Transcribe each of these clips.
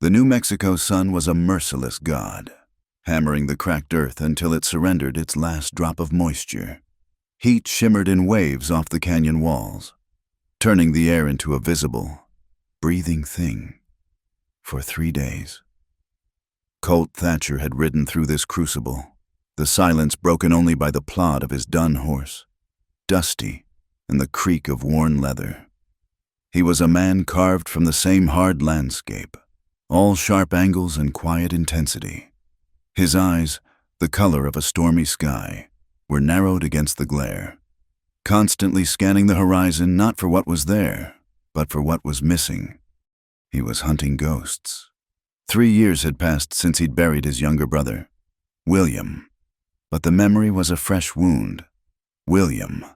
The New Mexico sun was a merciless god, hammering the cracked earth until it surrendered its last drop of moisture. Heat shimmered in waves off the canyon walls, turning the air into a visible, breathing thing. For 3 days. Colt Thatcher had ridden through this crucible, the silence broken only by the plod of his dun horse, Dusty, and the creak of worn leather. He was a man carved from the same hard landscape, all sharp angles and quiet intensity. His eyes, the color of a stormy sky, were narrowed against the glare, constantly scanning the horizon not for what was there, but for what was missing. He was hunting ghosts. 3 years had passed since he'd buried his younger brother, William, but the memory was a fresh wound. William,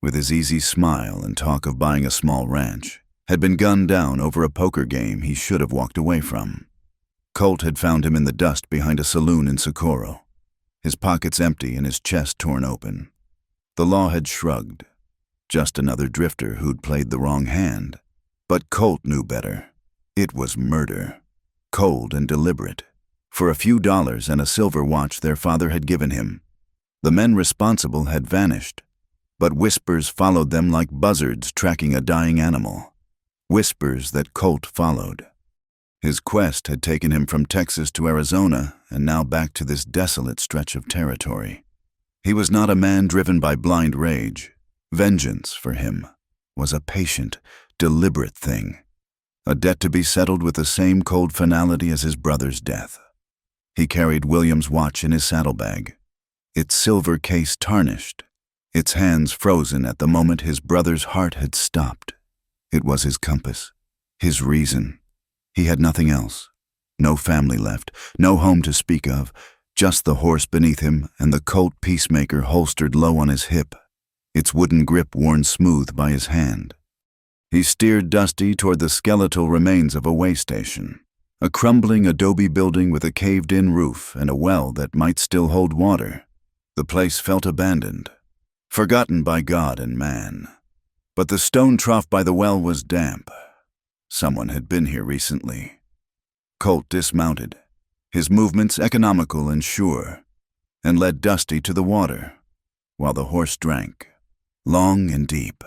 with his easy smile and talk of buying a small ranch, had been gunned down over a poker game he should have walked away from. Colt had found him in the dust behind a saloon in Socorro, his pockets empty and his chest torn open. The law had shrugged. Just another drifter who'd played the wrong hand. But Colt knew better. It was murder, cold and deliberate, for a few dollars and a silver watch their father had given him. The men responsible had vanished, but whispers followed them like buzzards tracking a dying animal. Whispers that Colt followed. His quest had taken him from Texas to Arizona and now back to this desolate stretch of territory. He was not a man driven by blind rage. Vengeance, for him, was a patient, deliberate thing, a debt to be settled with the same cold finality as his brother's death. He carried William's watch in his saddlebag, its silver case tarnished, its hands frozen at the moment his brother's heart had stopped. It was his compass, his reason. He had nothing else. No family left, no home to speak of, just the horse beneath him and the Colt Peacemaker holstered low on his hip, its wooden grip worn smooth by his hand. He steered Dusty toward the skeletal remains of a way station, a crumbling adobe building with a caved-in roof and a well that might still hold water. The place felt abandoned, forgotten by God and man. But the stone trough by the well was damp. Someone had been here recently. Colt dismounted, his movements economical and sure, and led Dusty to the water, while the horse drank, long and deep.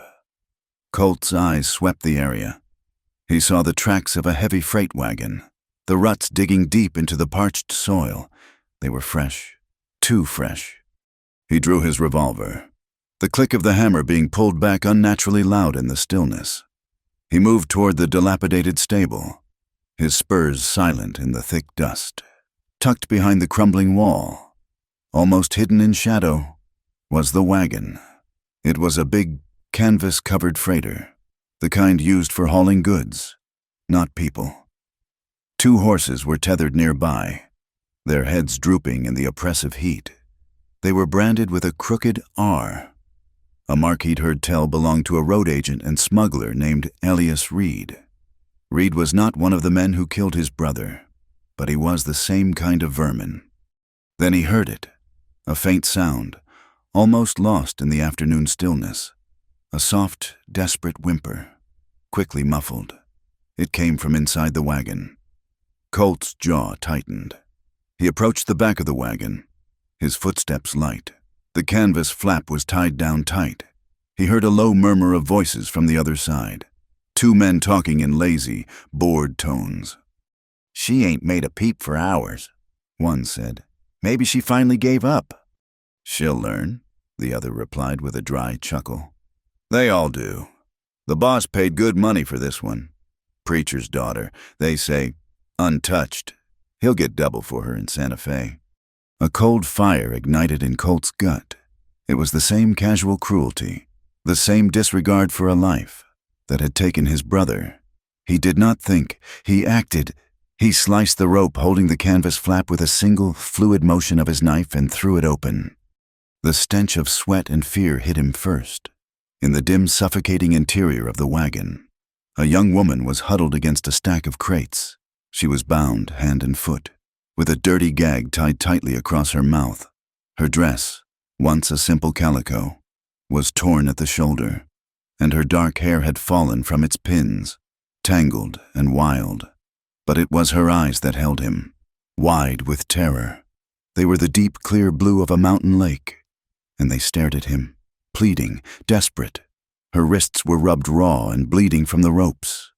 Colt's eyes swept the area. He saw the tracks of a heavy freight wagon, the ruts digging deep into the parched soil. They were fresh, too fresh. He drew his revolver, the click of the hammer being pulled back unnaturally loud in the stillness. He moved toward the dilapidated stable, his spurs silent in the thick dust. Tucked behind the crumbling wall, almost hidden in shadow, was the wagon. It was a big, canvas-covered freighter, the kind used for hauling goods, not people. 2 horses were tethered nearby, their heads drooping in the oppressive heat. They were branded with a crooked R, a mark he'd heard tell belonged to a road agent and smuggler named Elias Reed. Reed was not one of the men who killed his brother, but he was the same kind of vermin. Then he heard it, a faint sound, almost lost in the afternoon stillness. A soft, desperate whimper, quickly muffled. It came from inside the wagon. Colt's jaw tightened. He approached the back of the wagon, his footsteps light. The canvas flap was tied down tight. He heard a low murmur of voices from the other side. 2 men talking in lazy, bored tones. "She ain't made a peep for hours," one said. "Maybe she finally gave up." "She'll learn," the other replied with a dry chuckle. "They all do. The boss paid good money for this one. Preacher's daughter, they say, untouched. He'll get double for her in Santa Fe." A cold fire ignited in Colt's gut. It was the same casual cruelty, the same disregard for a life that had taken his brother. He did not think, he acted. He sliced the rope holding the canvas flap with a single, fluid motion of his knife and threw it open. The stench of sweat and fear hit him first. In the dim, suffocating interior of the wagon, a young woman was huddled against a stack of crates. She was bound hand and foot, with a dirty gag tied tightly across her mouth. Her dress, once a simple calico, was torn at the shoulder, and her dark hair had fallen from its pins, tangled and wild. But it was her eyes that held him, wide with terror. They were the deep, clear blue of a mountain lake, and they stared at him, pleading, desperate. Her wrists were rubbed raw and bleeding from the ropes.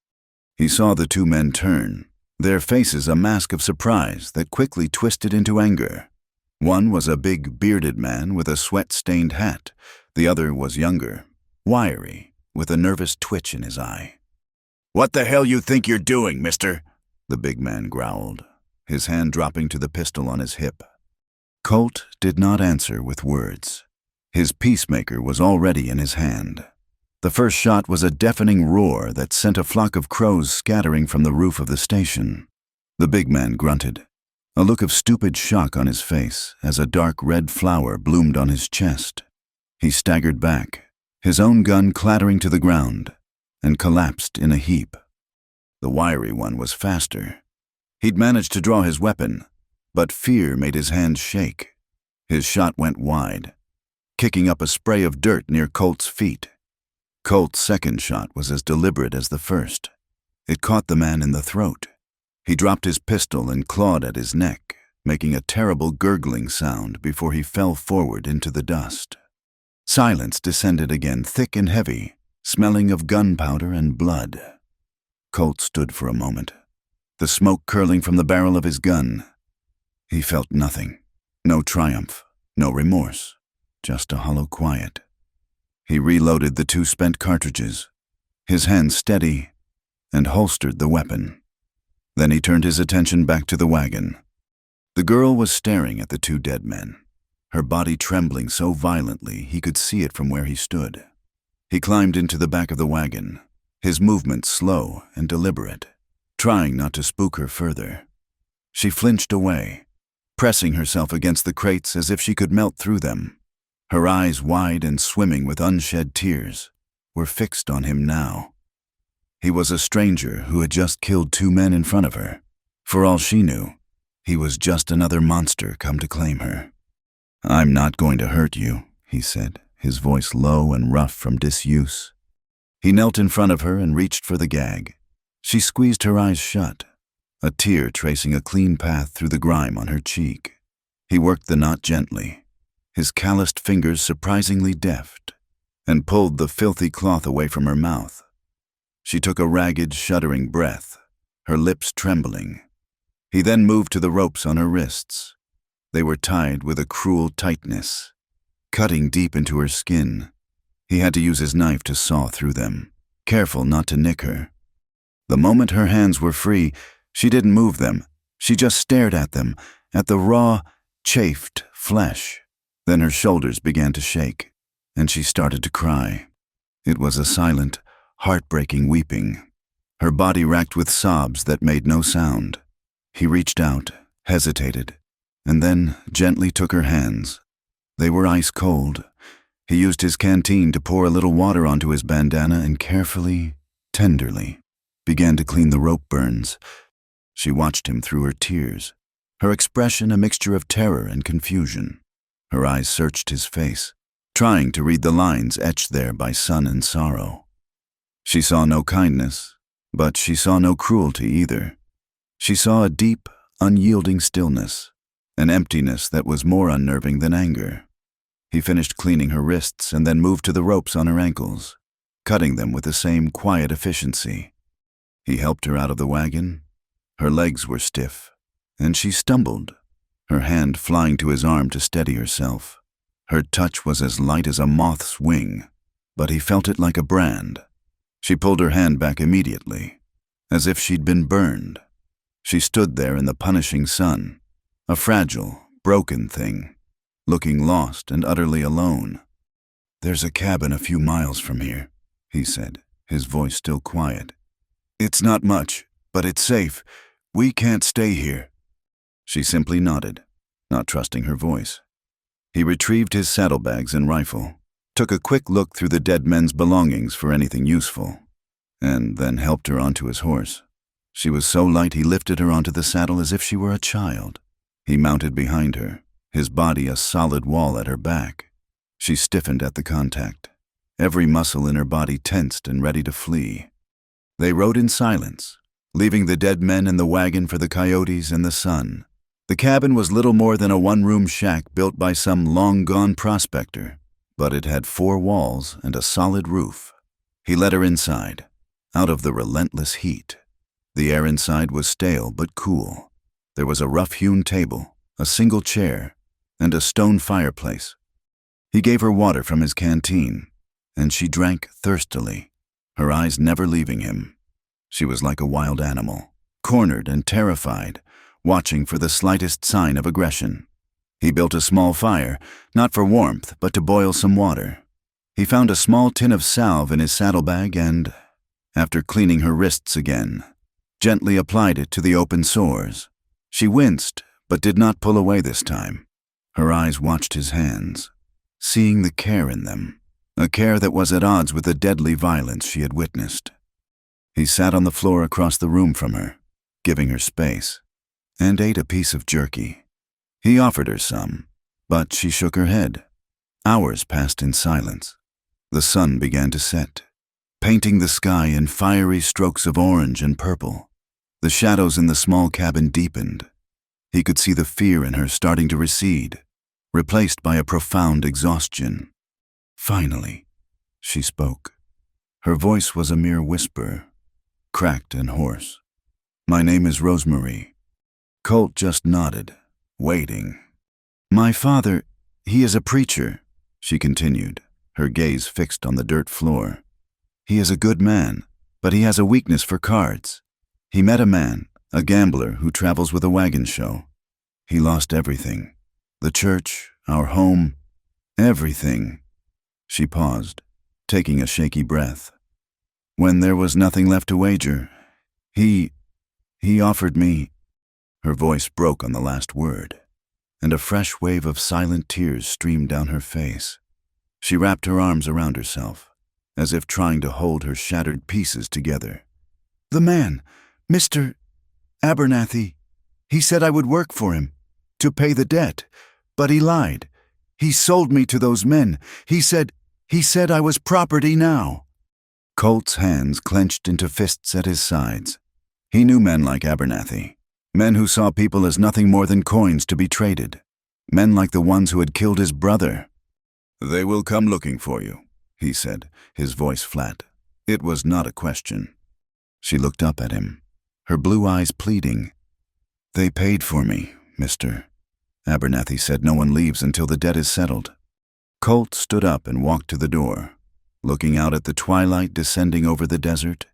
He saw the two men turn, their faces a mask of surprise that quickly twisted into anger. One was a big, bearded man with a sweat-stained hat. The other was younger, wiry, with a nervous twitch in his eye. "What the hell you think you're doing, mister?" The big man growled, his hand dropping to the pistol on his hip. Colt did not answer with words. His peacemaker was already in his hand. The first shot was a deafening roar that sent a flock of crows scattering from the roof of the station. The big man grunted, a look of stupid shock on his face as a dark red flower bloomed on his chest. He staggered back, his own gun clattering to the ground, and collapsed in a heap. The wiry one was faster. He'd managed to draw his weapon, but fear made his hands shake. His shot went wide, kicking up a spray of dirt near Colt's feet. Colt's second shot was as deliberate as the first. It caught the man in the throat. He dropped his pistol and clawed at his neck, making a terrible gurgling sound before he fell forward into the dust. Silence descended again, thick and heavy, smelling of gunpowder and blood. Colt stood for a moment, the smoke curling from the barrel of his gun. He felt nothing, no triumph, no remorse, just a hollow quiet. He reloaded the 2 spent cartridges, his hand steady, and holstered the weapon. Then he turned his attention back to the wagon. The girl was staring at the 2 dead men, her body trembling so violently he could see it from where he stood. He climbed into the back of the wagon, his movements slow and deliberate, trying not to spook her further. She flinched away, pressing herself against the crates as if she could melt through them. Her eyes, wide and swimming with unshed tears, were fixed on him now. He was a stranger who had just killed 2 men in front of her. For all she knew, he was just another monster come to claim her. "I'm not going to hurt you," he said, his voice low and rough from disuse. He knelt in front of her and reached for the gag. She squeezed her eyes shut, a tear tracing a clean path through the grime on her cheek. He worked the knot gently, his calloused fingers surprisingly deft, and pulled the filthy cloth away from her mouth. She took a ragged, shuddering breath, her lips trembling. He then moved to the ropes on her wrists. They were tied with a cruel tightness, cutting deep into her skin. He had to use his knife to saw through them, careful not to nick her. The moment her hands were free, she didn't move them. She just stared at them, at the raw, chafed flesh. Then her shoulders began to shake, and she started to cry. It was a silent, heartbreaking weeping, her body racked with sobs that made no sound. He reached out, hesitated, and then gently took her hands. They were ice cold. He used his canteen to pour a little water onto his bandana and carefully, tenderly, began to clean the rope burns. She watched him through her tears, her expression a mixture of terror and confusion. Her eyes searched his face, trying to read the lines etched there by sun and sorrow. She saw no kindness, but she saw no cruelty either. She saw a deep, unyielding stillness, an emptiness that was more unnerving than anger. He finished cleaning her wrists and then moved to the ropes on her ankles, cutting them with the same quiet efficiency. He helped her out of the wagon. Her legs were stiff, and she stumbled, her hand flying to his arm to steady herself. Her touch was as light as a moth's wing, but he felt it like a brand. She pulled her hand back immediately, as if she'd been burned. She stood there in the punishing sun, a fragile, broken thing, looking lost and utterly alone. "There's a cabin a few miles from here," he said, his voice still quiet. "It's not much, but it's safe. We can't stay here." She simply nodded, not trusting her voice. He retrieved his saddlebags and rifle, took a quick look through the dead men's belongings for anything useful, and then helped her onto his horse. She was so light he lifted her onto the saddle as if she were a child. He mounted behind her, his body a solid wall at her back. She stiffened at the contact, every muscle in her body tensed and ready to flee. They rode in silence, leaving the dead men in the wagon for the coyotes and the sun. The cabin was little more than a one-room shack built by some long-gone prospector, but it had 4 walls and a solid roof. He led her inside, out of the relentless heat. The air inside was stale but cool. There was a rough-hewn table, a single chair, and a stone fireplace. He gave her water from his canteen, and she drank thirstily, her eyes never leaving him. She was like a wild animal, cornered and terrified, watching for the slightest sign of aggression. He built a small fire, not for warmth, but to boil some water. He found a small tin of salve in his saddlebag and, after cleaning her wrists again, gently applied it to the open sores. She winced, but did not pull away this time. Her eyes watched his hands, seeing the care in them, a care that was at odds with the deadly violence she had witnessed. He sat on the floor across the room from her, giving her space, and ate a piece of jerky. He offered her some, but she shook her head. Hours passed in silence. The sun began to set, painting the sky in fiery strokes of orange and purple. The shadows in the small cabin deepened. He could see the fear in her starting to recede, replaced by a profound exhaustion. Finally, she spoke. Her voice was a mere whisper, cracked and hoarse. "My name is Rosemary." Colt just nodded, waiting. "My father, he is a preacher," she continued, her gaze fixed on the dirt floor. "He is a good man, but he has a weakness for cards. He met a man, a gambler who travels with a wagon show. He lost everything. The church, our home, everything." She paused, taking a shaky breath. "When there was nothing left to wager, he offered me—" Her voice broke on the last word, and a fresh wave of silent tears streamed down her face. She wrapped her arms around herself, as if trying to hold her shattered pieces together. "The man, Mr. Abernathy, he said I would work for him, to pay the debt, but he lied. He sold me to those men. He said I was property now." Colt's hands clenched into fists at his sides. He knew men like Abernathy, men who saw people as nothing more than coins to be traded, men like the ones who had killed his brother. "They will come looking for you," he said, his voice flat. It was not a question. She looked up at him, her blue eyes pleading. "They paid for me, mister." Abernathy said no one leaves until the debt is settled. Colt stood up and walked to the door, looking out at the twilight descending over the desert.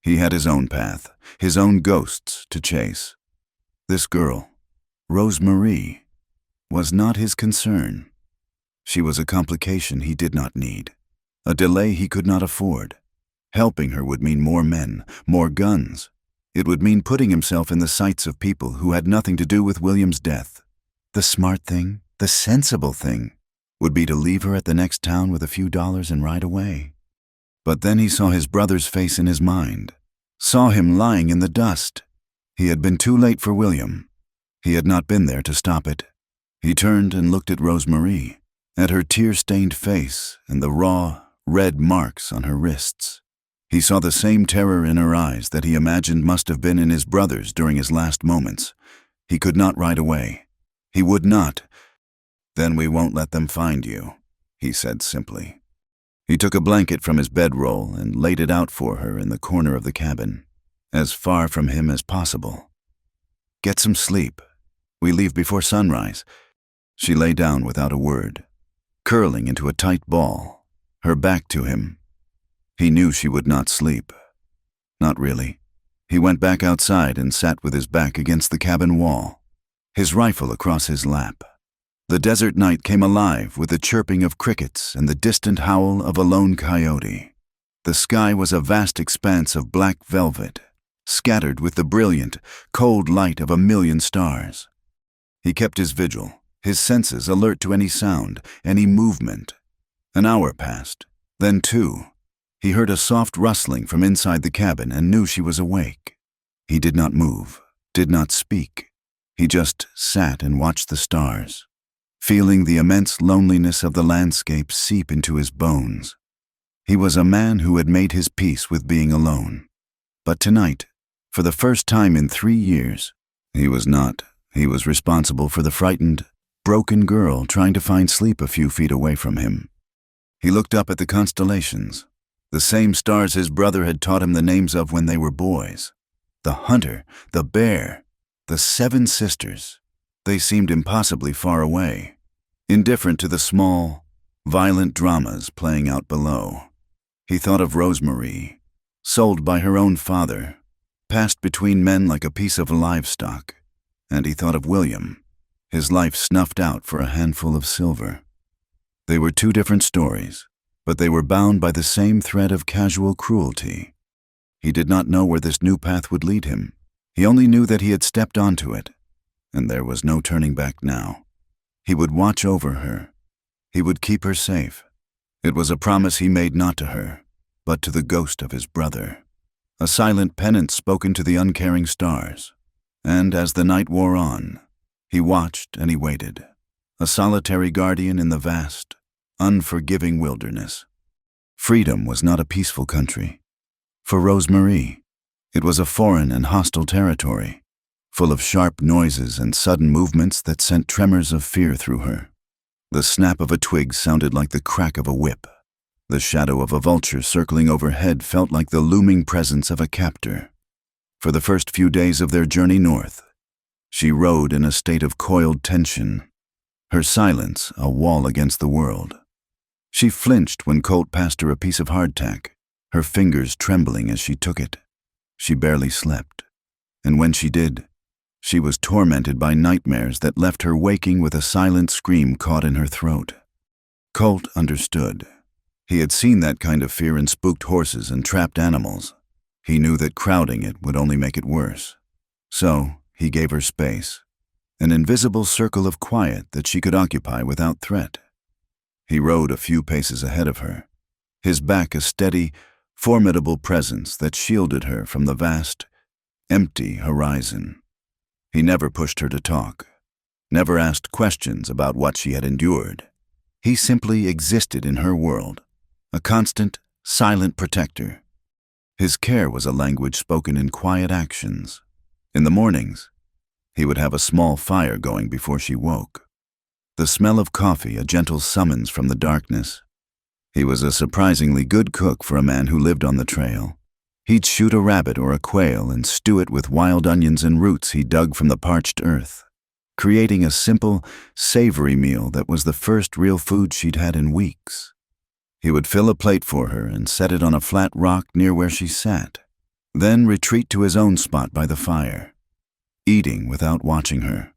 He had his own path, his own ghosts to chase. This girl, Rosemary, was not his concern. She was a complication he did not need, a delay he could not afford. Helping her would mean more men, more guns. It would mean putting himself in the sights of people who had nothing to do with William's death. The smart thing, the sensible thing, would be to leave her at the next town with a few dollars and ride away. But then he saw his brother's face in his mind, saw him lying in the dust. He had been too late for William. He had not been there to stop it. He turned and looked at Rosemary, at her tear-stained face and the raw, red marks on her wrists. He saw the same terror in her eyes that he imagined must have been in his brother's during his last moments. He could not ride away. He would not. "Then we won't let them find you," he said simply. He took a blanket from his bedroll and laid it out for her in the corner of the cabin, as far from him as possible. "Get some sleep. We leave before sunrise." She lay down without a word, curling into a tight ball, her back to him. He knew she would not sleep. Not really. He went back outside and sat with his back against the cabin wall, his rifle across his lap. The desert night came alive with the chirping of crickets and the distant howl of a lone coyote. The sky was a vast expanse of black velvet, scattered with the brilliant, cold light of a million stars. He kept his vigil, his senses alert to any sound, any movement. An hour passed, then 2. He heard a soft rustling from inside the cabin and knew she was awake. He did not move, did not speak. He just sat and watched the stars, feeling the immense loneliness of the landscape seep into his bones. He was a man who had made his peace with being alone. But tonight, For the first time in 3 years, he was not. He was responsible for the frightened, broken girl trying to find sleep a few feet away from him. He looked up at the constellations, the same stars his brother had taught him the names of when they were boys. The hunter, the bear, the 7 sisters. They seemed impossibly far away, indifferent to the small, violent dramas playing out below. He thought of Rosemary, sold by her own father, passed between men like a piece of livestock, and he thought of William, his life snuffed out for a handful of silver. They were 2 different stories, but they were bound by the same thread of casual cruelty. He did not know where this new path would lead him. He only knew that he had stepped onto it, and there was no turning back now. He would watch over her. He would keep her safe. It was a promise he made not to her, but to the ghost of his brother. A silent penance spoken to the uncaring stars. And as the night wore on, he watched and he waited, a solitary guardian in the vast, unforgiving wilderness. Freedom was not a peaceful country. For Rosemary, it was a foreign and hostile territory, full of sharp noises and sudden movements that sent tremors of fear through her. The snap of a twig sounded like the crack of a whip. The shadow of a vulture circling overhead felt like the looming presence of a captor. For the first few days of their journey north, she rode in a state of coiled tension, her silence a wall against the world. She flinched when Colt passed her a piece of hardtack, her fingers trembling as she took it. She barely slept, and when she did, she was tormented by nightmares that left her waking with a silent scream caught in her throat. Colt understood. He had seen that kind of fear in spooked horses and trapped animals. He knew that crowding it would only make it worse. So, he gave her space, an invisible circle of quiet that she could occupy without threat. He rode a few paces ahead of her, his back a steady, formidable presence that shielded her from the vast, empty horizon. He never pushed her to talk, never asked questions about what she had endured. He simply existed in her world, a constant, silent protector. His care was a language spoken in quiet actions. In the mornings, he would have a small fire going before she woke. The smell of coffee a gentle summons from the darkness. He was a surprisingly good cook for a man who lived on the trail. He'd shoot a rabbit or a quail and stew it with wild onions and roots he dug from the parched earth, creating a simple, savory meal that was the first real food she'd had in weeks. He would fill a plate for her and set it on a flat rock near where she sat, then retreat to his own spot by the fire, eating without watching her,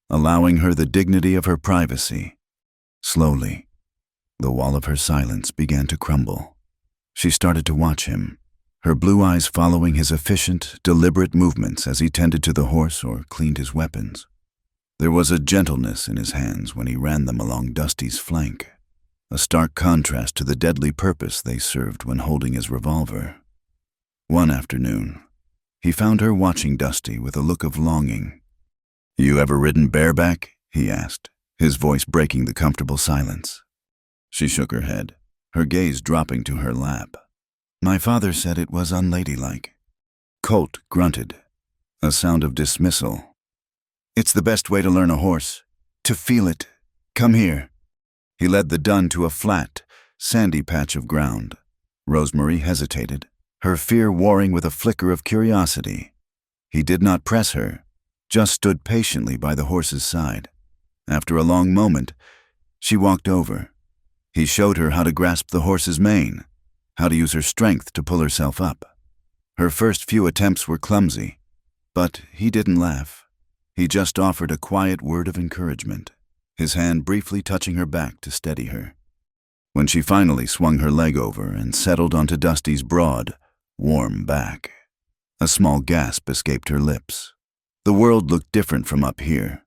allowing her the dignity of her privacy. Slowly, the wall of her silence began to crumble. She started to watch him, her blue eyes following his efficient, deliberate movements as he tended to the horse or cleaned his weapons. There was a gentleness in his hands when he ran them along Dusty's flank, a stark contrast to the deadly purpose they served when holding his revolver. One afternoon, he found her watching Dusty with a look of longing. "You ever ridden bareback?" he asked, his voice breaking the comfortable silence. She shook her head, her gaze dropping to her lap. "My father said it was unladylike." Colt grunted, a sound of dismissal. "It's the best way to learn a horse, to feel it. Come here." He led the dun to a flat, sandy patch of ground. Rosemary hesitated, her fear warring with a flicker of curiosity. He did not press her, just stood patiently by the horse's side. After a long moment, she walked over. He showed her how to grasp the horse's mane, how to use her strength to pull herself up. Her first few attempts were clumsy, but he didn't laugh. He just offered a quiet word of encouragement, his hand briefly touching her back to steady her. When she finally swung her leg over and settled onto Dusty's broad, warm back, a small gasp escaped her lips. The world looked different from up here.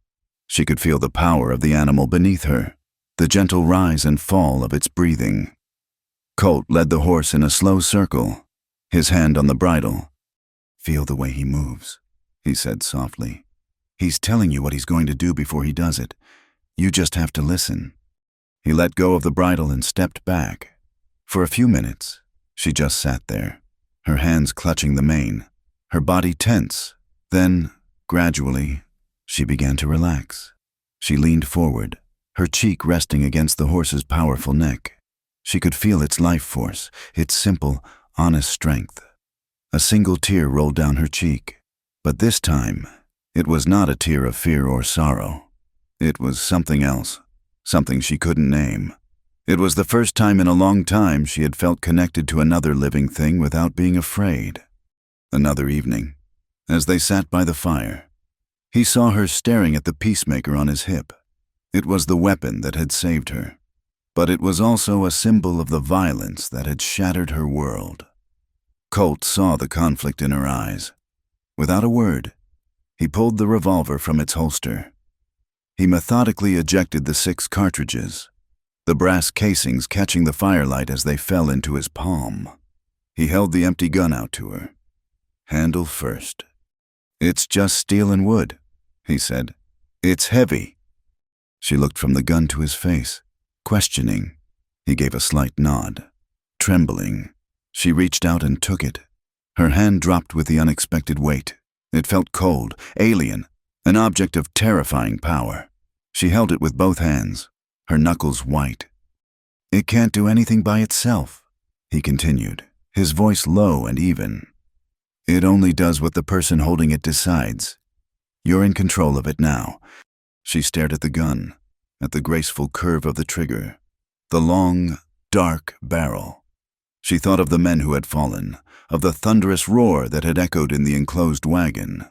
She could feel the power of the animal beneath her, the gentle rise and fall of its breathing. Colt led the horse in a slow circle, his hand on the bridle. "Feel the way he moves," he said softly. "He's telling you what he's going to do before he does it. You just have to listen." He let go of the bridle and stepped back. For a few minutes, she just sat there, her hands clutching the mane, her body tense. Then, gradually, she began to relax. She leaned forward, her cheek resting against the horse's powerful neck. She could feel its life force, its simple, honest strength. A single tear rolled down her cheek, but this time, it was not a tear of fear or sorrow. It was something else, something she couldn't name. It was the first time in a long time she had felt connected to another living thing without being afraid. Another evening, as they sat by the fire, he saw her staring at the peacemaker on his hip. It was the weapon that had saved her, but it was also a symbol of the violence that had shattered her world. Colt saw the conflict in her eyes. Without a word, he pulled the revolver from its holster. He methodically ejected the 6 cartridges, the brass casings catching the firelight as they fell into his palm. He held the empty gun out to her. Handle first. "It's just steel and wood," he said. "It's heavy." She looked from the gun to his face, questioning. He gave a slight nod. Trembling, she reached out and took it. Her hand dropped with the unexpected weight. It felt cold, alien, an object of terrifying power. She held it with both hands, her knuckles white. "It can't do anything by itself," he continued, his voice low and even. "It only does what the person holding it decides. You're in control of it now." She stared at the gun, at the graceful curve of the trigger, the long, dark barrel. She thought of the men who had fallen, of the thunderous roar that had echoed in the enclosed wagon.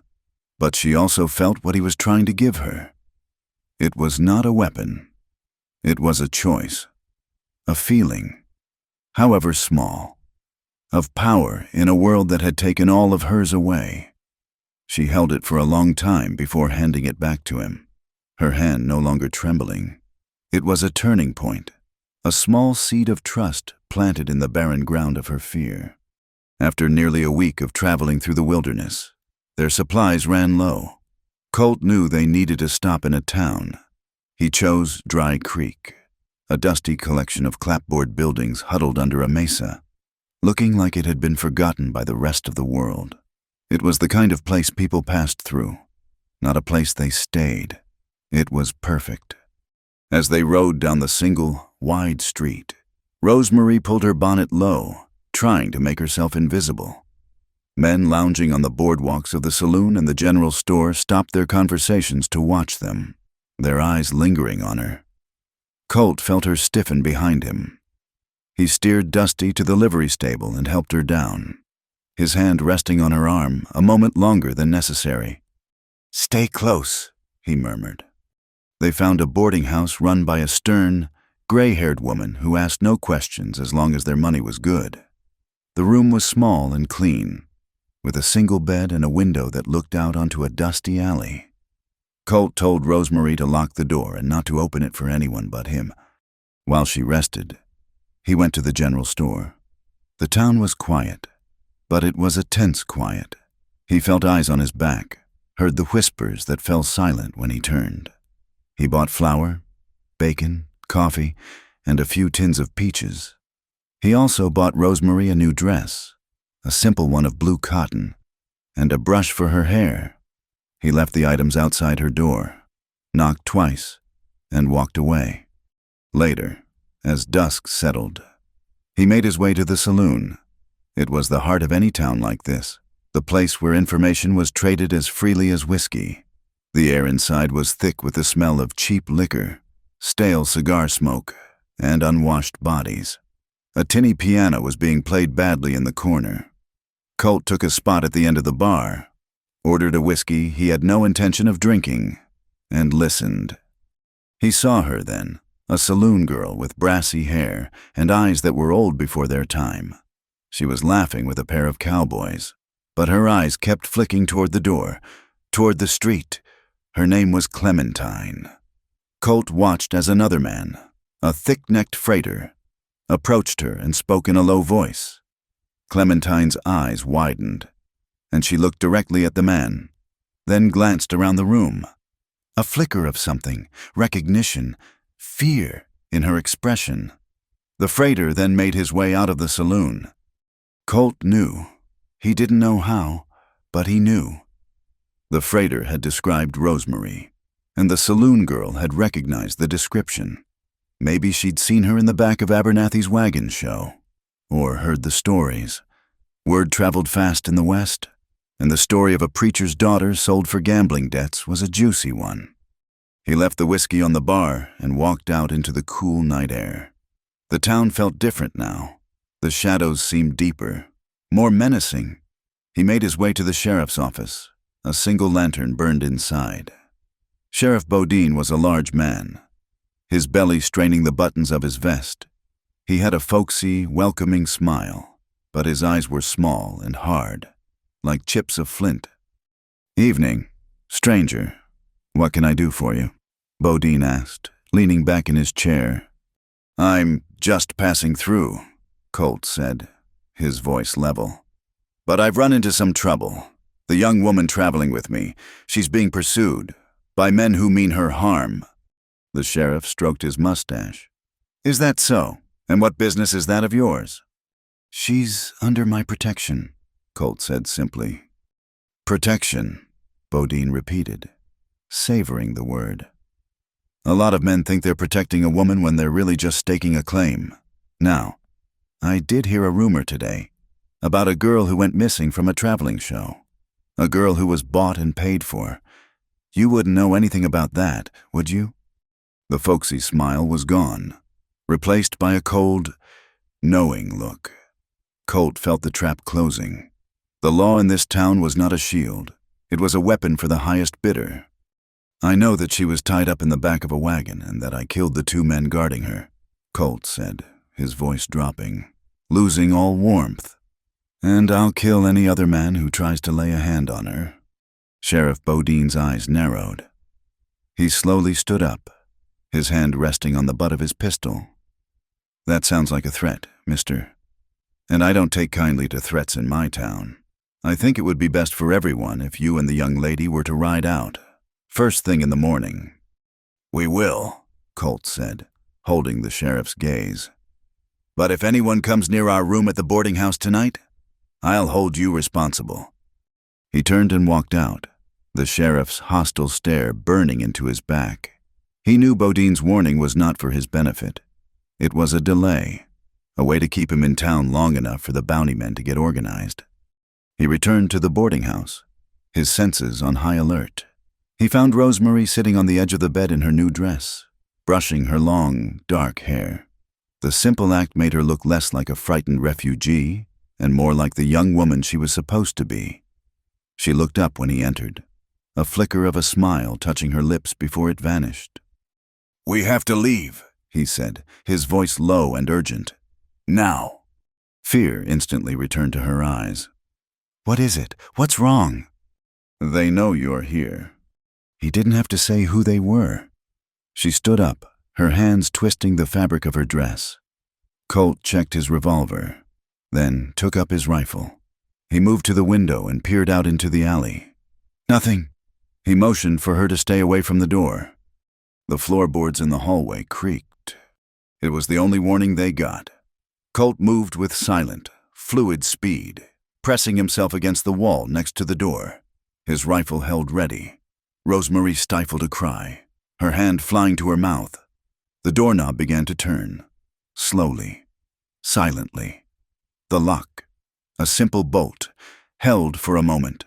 But she also felt what he was trying to give her. It was not a weapon. It was a choice, a feeling, however small, of power in a world that had taken all of hers away. She held it for a long time before handing it back to him, her hand no longer trembling. It was a turning point, a small seed of trust planted in the barren ground of her fear. After nearly a week of traveling through the wilderness, their supplies ran low. Colt knew they needed to stop in a town. He chose Dry Creek, a dusty collection of clapboard buildings huddled under a mesa, looking like it had been forgotten by the rest of the world. It was the kind of place people passed through, not a place they stayed. It was perfect. As they rode down the single, wide street, Rosemary pulled her bonnet low, trying to make herself invisible. Men lounging on the boardwalks of the saloon and the general store stopped their conversations to watch them, their eyes lingering on her. Colt felt her stiffen behind him. He steered Dusty to the livery stable and helped her down, his hand resting on her arm a moment longer than necessary. "Stay close," he murmured. They found a boarding house run by a stern, gray-haired woman who asked no questions as long as their money was good. The room was small and clean, with a single bed and a window that looked out onto a dusty alley. Colt told Rosemary to lock the door and not to open it for anyone but him. While she rested, he went to the general store. The town was quiet, but it was a tense quiet. He felt eyes on his back, heard the whispers that fell silent when he turned. He bought flour, bacon, coffee, and a few tins of peaches. He also bought Rosemary a new dress, a simple one of blue cotton, and a brush for her hair. He left the items outside her door, knocked twice, and walked away. Later, as dusk settled, he made his way to the saloon. It was the heart of any town like this, the place where information was traded as freely as whiskey. The air inside was thick with the smell of cheap liquor, stale cigar smoke, and unwashed bodies. A tinny piano was being played badly in the corner. Colt took a spot at the end of the bar, ordered a whiskey he had no intention of drinking, and listened. He saw her then, a saloon girl with brassy hair and eyes that were old before their time. She was laughing with a pair of cowboys, but her eyes kept flicking toward the door, toward the street. Her name was Clementine. Colt watched as another man, a thick-necked freighter, approached her and spoke in a low voice. Clementine's eyes widened, and she looked directly at the man, then glanced around the room. A flicker of something, recognition, fear in her expression. The freighter then made his way out of the saloon. Colt knew. He didn't know how, but he knew. The freighter had described Rosemary, and the saloon girl had recognized the description. Maybe she'd seen her in the back of Abernathy's wagon show, or heard the stories. Word traveled fast in the West, and the story of a preacher's daughter sold for gambling debts was a juicy one. He left the whiskey on the bar and walked out into the cool night air. The town felt different now. The shadows seemed deeper, more menacing. He made his way to the sheriff's office. A single lantern burned inside. Sheriff Bodine was a large man, his belly straining the buttons of his vest. He had a folksy, welcoming smile, but his eyes were small and hard, like chips of flint. "Evening, stranger. What can I do for you?" Bodine asked, leaning back in his chair. "I'm just passing through," Colt said, his voice level. "But I've run into some trouble. The young woman traveling with me, she's being pursued by men who mean her harm." The sheriff stroked his mustache. "Is that so? And what business is that of yours?" "She's under my protection," Colt said simply. "Protection," Bodine repeated, savoring the word. "A lot of men think they're protecting a woman when they're really just staking a claim. Now, I did hear a rumor today about a girl who went missing from a traveling show. A girl who was bought and paid for. You wouldn't know anything about that, would you?" The folksy smile was gone, replaced by a cold, knowing look. Colt felt the trap closing. The law in this town was not a shield. It was a weapon for the highest bidder. "I know that she was tied up in the back of a wagon and that I killed the 2 men guarding her," Colt said, his voice dropping, losing all warmth. "And I'll kill any other man who tries to lay a hand on her." Sheriff Bodine's eyes narrowed. He slowly stood up, his hand resting on the butt of his pistol. "That sounds like a threat, mister. And I don't take kindly to threats in my town. I think it would be best for everyone if you and the young lady were to ride out, first thing in the morning." "We will," Colt said, holding the sheriff's gaze. "But if anyone comes near our room at the boarding house tonight, I'll hold you responsible." He turned and walked out, the sheriff's hostile stare burning into his back. He knew Bodine's warning was not for his benefit. It was a delay, a way to keep him in town long enough for the bounty men to get organized. He returned to the boarding house, his senses on high alert. He found Rosemary sitting on the edge of the bed in her new dress, brushing her long, dark hair. The simple act made her look less like a frightened refugee and more like the young woman she was supposed to be. She looked up when he entered, a flicker of a smile touching her lips before it vanished. "We have to leave," he said, his voice low and urgent. "Now." Fear instantly returned to her eyes. "What is it? What's wrong?" "They know you're here." He didn't have to say who they were. She stood up, her hands twisting the fabric of her dress. Colt checked his revolver, then took up his rifle. He moved to the window and peered out into the alley. "Nothing." He motioned for her to stay away from the door. The floorboards in the hallway creaked. It was the only warning they got. Colt moved with silent, fluid speed, pressing himself against the wall next to the door, his rifle held ready. Rosemary stifled a cry, her hand flying to her mouth. The doorknob began to turn, slowly, silently. The lock, a simple bolt, held for a moment,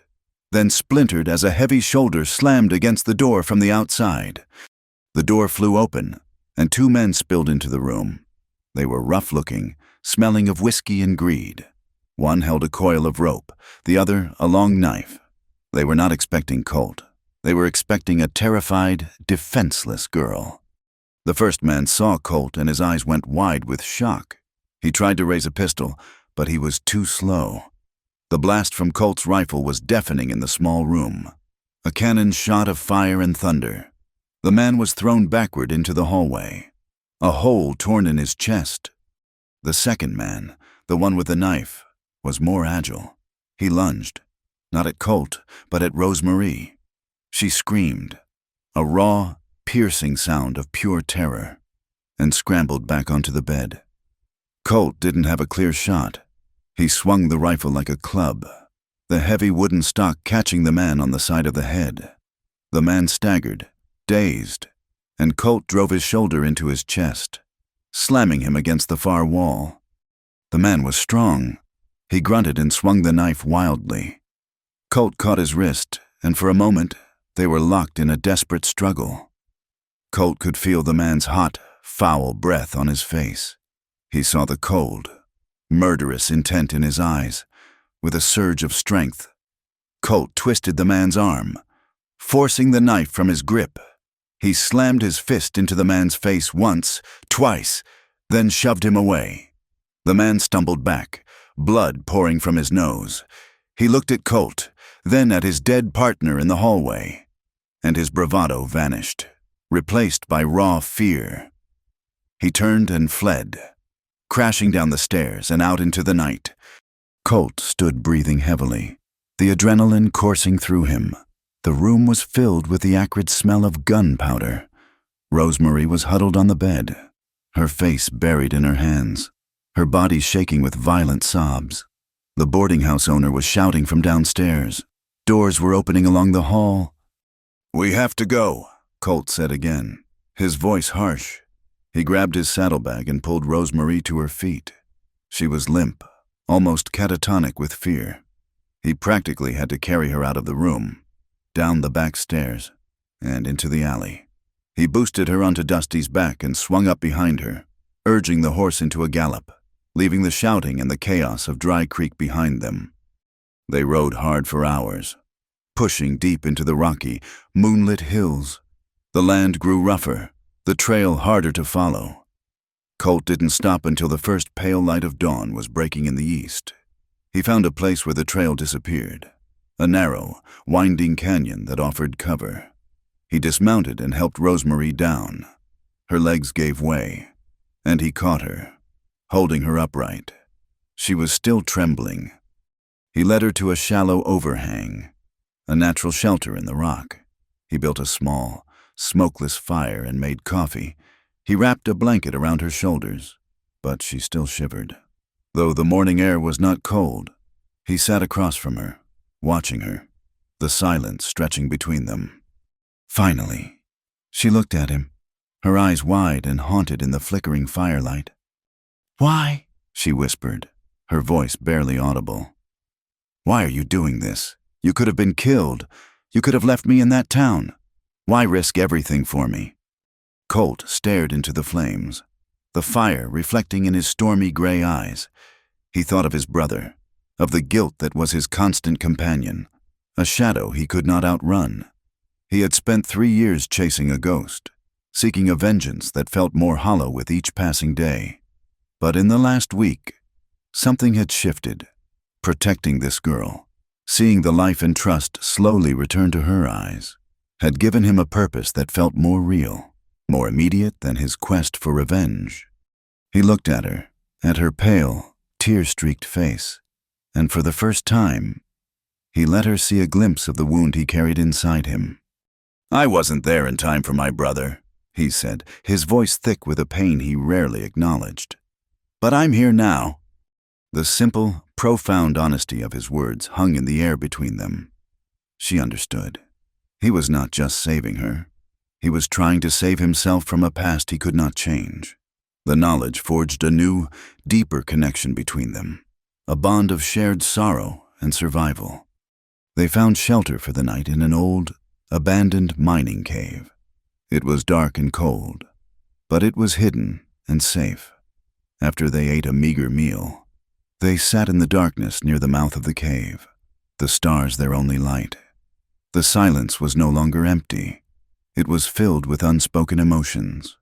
then splintered as a heavy shoulder slammed against the door from the outside. The door flew open, and 2 men spilled into the room. They were rough-looking, smelling of whiskey and greed. One held a coil of rope, the other a long knife. They were not expecting Colt. They were expecting a terrified, defenseless girl. The first man saw Colt and his eyes went wide with shock. He tried to raise a pistol, but he was too slow. The blast from Colt's rifle was deafening in the small room, a cannon shot of fire and thunder. The man was thrown backward into the hallway, a hole torn in his chest. The second man, the one with the knife, was more agile. He lunged, not at Colt, but at Rosemary. She screamed, a raw, piercing sound of pure terror, and scrambled back onto the bed. Colt didn't have a clear shot. He swung the rifle like a club, the heavy wooden stock catching the man on the side of the head. The man staggered, dazed, and Colt drove his shoulder into his chest, slamming him against the far wall. The man was strong. He grunted and swung the knife wildly. Colt caught his wrist, and for a moment, they were locked in a desperate struggle. Colt could feel the man's hot, foul breath on his face. He saw the cold, murderous intent in his eyes. With a surge of strength, Colt twisted the man's arm, forcing the knife from his grip. He slammed his fist into the man's face once, twice, then shoved him away. The man stumbled back, blood pouring from his nose. He looked at Colt, then at his dead partner in the hallway, and his bravado vanished, replaced by raw fear. He turned and fled, crashing down the stairs and out into the night. Colt stood breathing heavily, the adrenaline coursing through him. The room was filled with the acrid smell of gunpowder. Rosemary was huddled on the bed, her face buried in her hands, her body shaking with violent sobs. The boarding house owner was shouting from downstairs. Doors were opening along the hall. "We have to go," Colt said again, his voice harsh. He grabbed his saddlebag and pulled Rosemary to her feet. She was limp, almost catatonic with fear. He practically had to carry her out of the room, down the back stairs, and into the alley. He boosted her onto Dusty's back and swung up behind her, urging the horse into a gallop, leaving the shouting and the chaos of Dry Creek behind them. They rode hard for hours, pushing deep into the rocky, moonlit hills. The land grew rougher, the trail harder to follow. Colt didn't stop until the first pale light of dawn was breaking in the east. He found a place where the trail disappeared, a narrow, winding canyon that offered cover. He dismounted and helped Rosemary down. Her legs gave way, and he caught her, holding her upright. She was still trembling. He led her to a shallow overhang, a natural shelter in the rock. He built a small, smokeless fire and made coffee. He wrapped a blanket around her shoulders, but she still shivered. Though the morning air was not cold, he sat across from her, watching her, the silence stretching between them. Finally, she looked at him, her eyes wide and haunted in the flickering firelight. "Why?" she whispered, her voice barely audible. "Why are you doing this? You could have been killed. You could have left me in that town. Why risk everything for me?" Colt stared into the flames, the fire reflecting in his stormy gray eyes. He thought of his brother, of the guilt that was his constant companion, a shadow he could not outrun. He had spent 3 years chasing a ghost, seeking a vengeance that felt more hollow with each passing day. But in the last week, something had shifted. Protecting this girl, seeing the life and trust slowly return to her eyes, had given him a purpose that felt more real, more immediate than his quest for revenge. He looked at her pale, tear-streaked face, and for the first time, he let her see a glimpse of the wound he carried inside him. "I wasn't there in time for my brother," he said, his voice thick with a pain he rarely acknowledged. "But I'm here now." The simple, profound honesty of his words hung in the air between them. She understood. He was not just saving her. He was trying to save himself from a past he could not change. The knowledge forged a new, deeper connection between them, a bond of shared sorrow and survival. They found shelter for the night in an old, abandoned mining cave. It was dark and cold, but it was hidden and safe. After they ate a meager meal, they sat in the darkness near the mouth of the cave, the stars their only light. The silence was no longer empty. It was filled with unspoken emotions.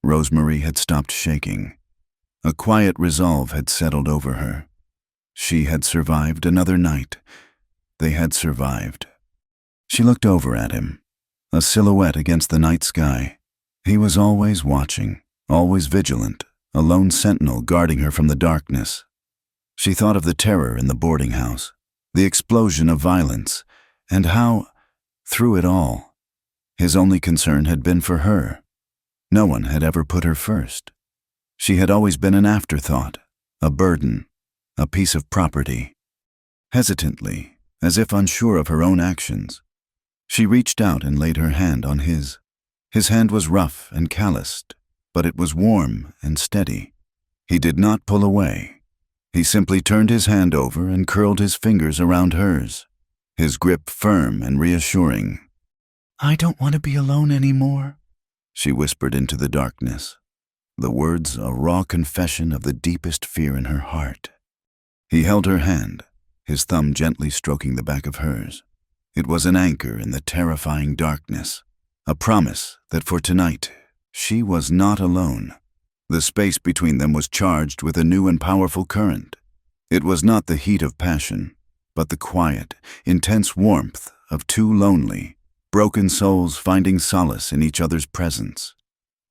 Rosemary had stopped shaking. A quiet resolve had settled over her. She had survived another night. They had survived. She looked over at him, a silhouette against the night sky. He was always watching, always vigilant, a lone sentinel guarding her from the darkness. She thought of the terror in the boarding house, the explosion of violence, and how, through it all, his only concern had been for her. No one had ever put her first. She had always been an afterthought, a burden, a piece of property. Hesitantly, as if unsure of her own actions, she reached out and laid her hand on his. His hand was rough and calloused, but it was warm and steady. He did not pull away. He simply turned his hand over and curled his fingers around hers, his grip firm and reassuring. "I don't want to be alone anymore," she whispered into the darkness, the words a raw confession of the deepest fear in her heart. He held her hand, his thumb gently stroking the back of hers. It was an anchor in the terrifying darkness, a promise that for tonight she was not alone. The space between them was charged with a new and powerful current. It was not the heat of passion, but the quiet, intense warmth of two lonely, broken souls finding solace in each other's presence.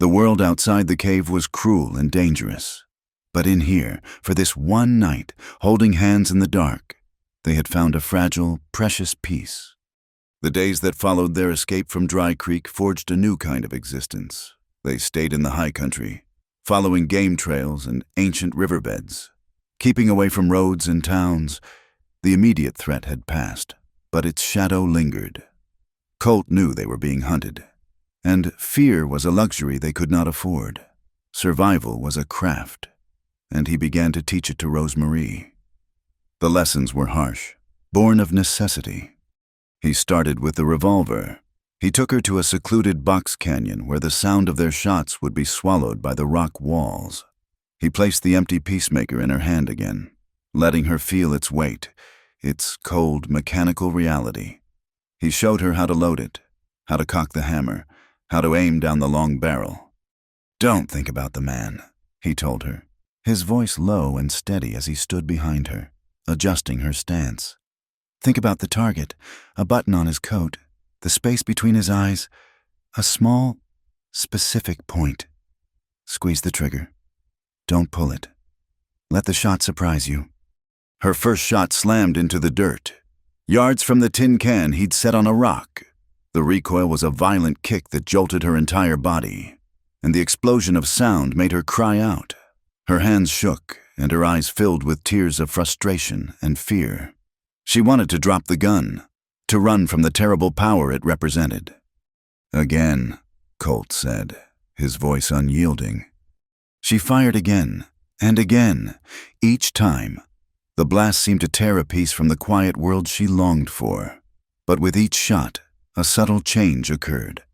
The world outside the cave was cruel and dangerous, but in here, for this one night, holding hands in the dark, they had found a fragile, precious peace. The days that followed their escape from Dry Creek forged a new kind of existence. They stayed in the high country, following game trails and ancient riverbeds, keeping away from roads and towns. The immediate threat had passed, but its shadow lingered. Colt knew they were being hunted, and fear was a luxury they could not afford. Survival was a craft, and he began to teach it to Rosemarie. The lessons were harsh, born of necessity. He started with the revolver. He took her to a secluded box canyon where the sound of their shots would be swallowed by the rock walls. He placed the empty peacemaker in her hand again, letting her feel its weight, its cold, mechanical reality. He showed her how to load it, how to cock the hammer, how to aim down the long barrel. "Don't think about the man," he told her, his voice low and steady as he stood behind her, adjusting her stance. "Think about the target, a button on his coat, the space between his eyes, a small, specific point. Squeeze the trigger. Don't pull it. Let the shot surprise you." Her first shot slammed into the dirt. Yards from the tin can he'd set on a rock. The recoil was a violent kick that jolted her entire body, and the explosion of sound made her cry out. Her hands shook, and her eyes filled with tears of frustration and fear. She wanted to drop the gun, to run from the terrible power it represented. "Again," Colt said, his voice unyielding. She fired again, and again. Each time, the blast seemed to tear a piece from the quiet world she longed for. But with each shot, a subtle change occurred.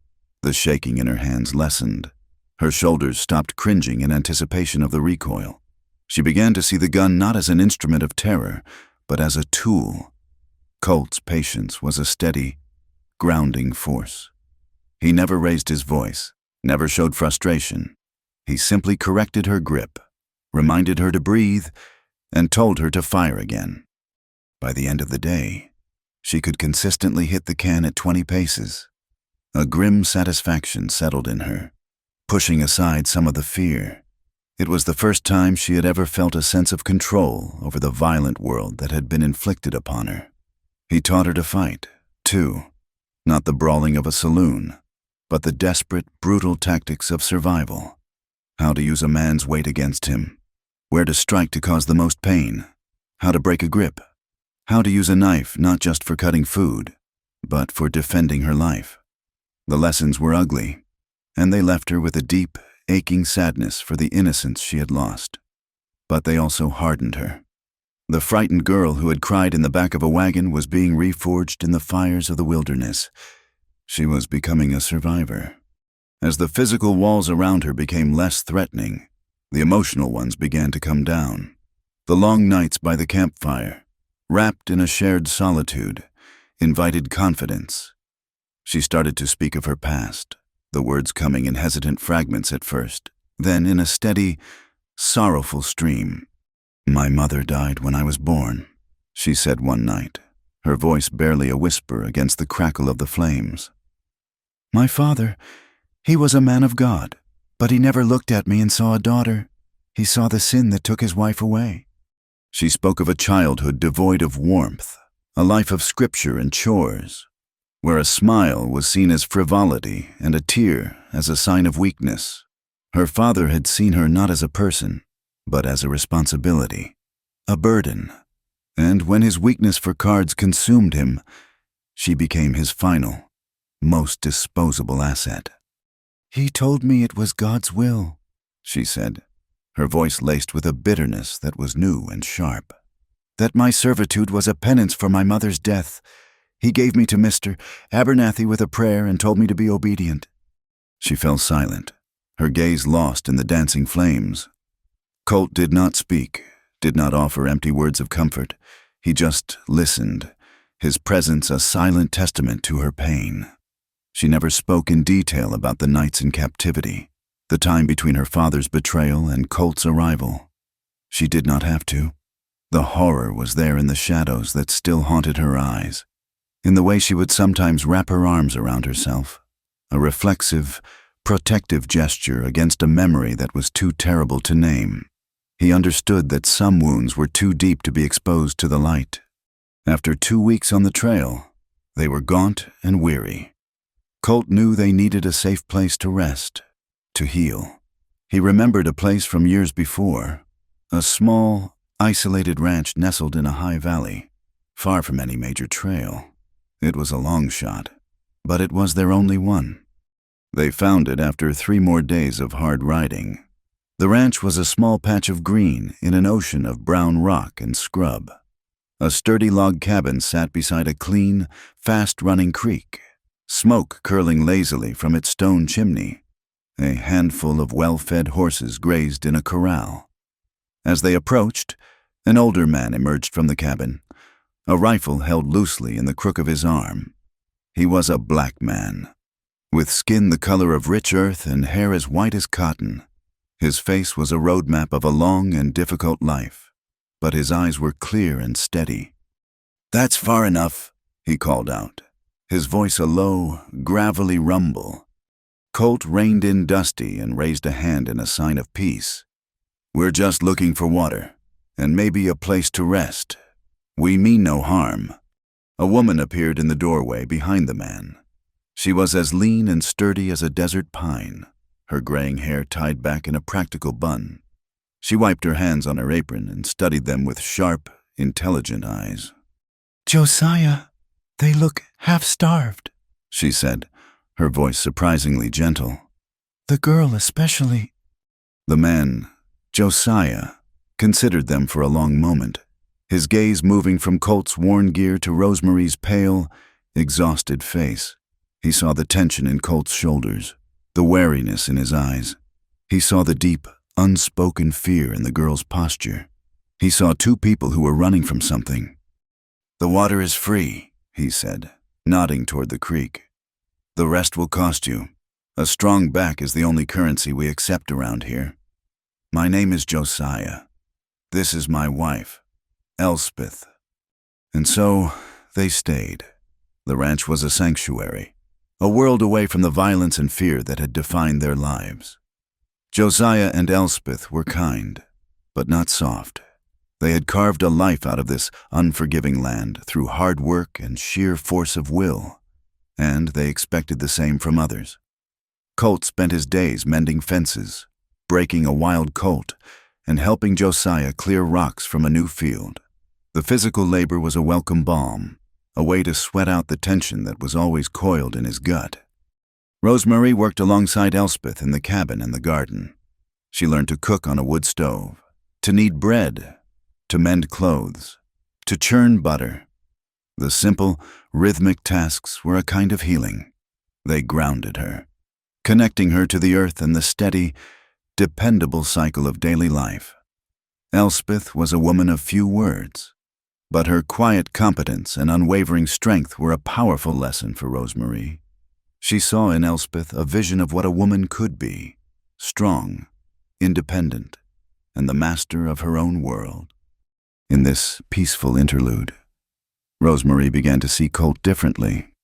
The shaking in her hands lessened. Her shoulders stopped cringing in anticipation of the recoil. She began to see the gun not as an instrument of terror, but as a tool. Colt's patience was a steady, grounding force. He never raised his voice, never showed frustration. He simply corrected her grip, reminded her to breathe, and told her to fire again. By the end of the day, she could consistently hit the can at 20 paces. A grim satisfaction settled in her, pushing aside some of the fear. It was the first time she had ever felt a sense of control over the violent world that had been inflicted upon her. He taught her to fight, too, not the brawling of a saloon, but the desperate, brutal tactics of survival. How to use a man's weight against him, where to strike to cause the most pain, how to break a grip, how to use a knife not just for cutting food, but for defending her life. The lessons were ugly, and they left her with a deep, aching sadness for the innocence she had lost. But they also hardened her. The frightened girl who had cried in the back of a wagon was being reforged in the fires of the wilderness. She was becoming a survivor. As the physical walls around her became less threatening, the emotional ones began to come down. The long nights by the campfire, wrapped in a shared solitude, invited confidence. She started to speak of her past, the words coming in hesitant fragments at first, then in a steady, sorrowful stream. "My mother died when I was born," she said one night, her voice barely a whisper against the crackle of the flames. "My father, he was a man of God, but he never looked at me and saw a daughter. He saw the sin that took his wife away." She spoke of a childhood devoid of warmth, a life of scripture and chores, where a smile was seen as frivolity and a tear as a sign of weakness. Her father had seen her not as a person, but as a responsibility, a burden. And when his weakness for cards consumed him, she became his final, most disposable asset. "He told me it was God's will," she said, her voice laced with a bitterness that was new and sharp. "That my servitude was a penance for my mother's death. He gave me to Mr. Abernathy with a prayer and told me to be obedient." She fell silent, her gaze lost in the dancing flames. Colt did not speak, did not offer empty words of comfort. He just listened, his presence a silent testament to her pain. She never spoke in detail about the nights in captivity, the time between her father's betrayal and Colt's arrival. She did not have to. The horror was there in the shadows that still haunted her eyes, in the way she would sometimes wrap her arms around herself, a reflexive, protective gesture against a memory that was too terrible to name. He understood that some wounds were too deep to be exposed to the light. After 2 weeks on the trail, they were gaunt and weary. Colt knew they needed a safe place to rest, to heal. He remembered a place from years before, a small, isolated ranch nestled in a high valley, far from any major trail. It was a long shot, but it was their only one. They found it after 3 more days of hard riding. The ranch was a small patch of green in an ocean of brown rock and scrub. A sturdy log cabin sat beside a clean, fast-running creek, smoke curling lazily from its stone chimney. A handful of well-fed horses grazed in a corral. As they approached, an older man emerged from the cabin, a rifle held loosely in the crook of his arm. He was a black man, with skin the color of rich earth and hair as white as cotton. His face was a roadmap of a long and difficult life, but his eyes were clear and steady. "That's far enough," he called out, his voice a low, gravelly rumble. Colt reined in Dusty and raised a hand in a sign of peace. "We're just looking for water, and maybe a place to rest. We mean no harm." A woman appeared in the doorway behind the man. She was as lean and sturdy as a desert pine, her graying hair tied back in a practical bun. She wiped her hands on her apron and studied them with sharp, intelligent eyes. "Josiah, they look half-starved," she said, her voice surprisingly gentle. "The girl especially." The man, Josiah, considered them for a long moment, his gaze moving from Colt's worn gear to Rosemary's pale, exhausted face. He saw the tension in Colt's shoulders, the wariness in his eyes. He saw the deep, unspoken fear in the girl's posture. He saw 2 people who were running from something. "The water is free," he said, nodding toward the creek. "The rest will cost you. A strong back is the only currency we accept around here. My name is Josiah. This is my wife, Elspeth." And so they stayed. The ranch was a sanctuary, a world away from the violence and fear that had defined their lives. Josiah and Elspeth were kind, but not soft. They had carved a life out of this unforgiving land through hard work and sheer force of will, and they expected the same from others. Colt spent his days mending fences, breaking a wild colt, and helping Josiah clear rocks from a new field. The physical labor was a welcome balm, a way to sweat out the tension that was always coiled in his gut. Rosemary worked alongside Elspeth in the cabin and the garden. She learned to cook on a wood stove, to knead bread, to mend clothes, to churn butter. The simple, rhythmic tasks were a kind of healing. They grounded her, connecting her to the earth and the steady, dependable cycle of daily life. Elspeth was a woman of few words, but her quiet competence and unwavering strength were a powerful lesson for Rosemary. She saw in Elspeth a vision of what a woman could be, strong, independent, and the master of her own world. In this peaceful interlude, Rosemary began to see Colt differently.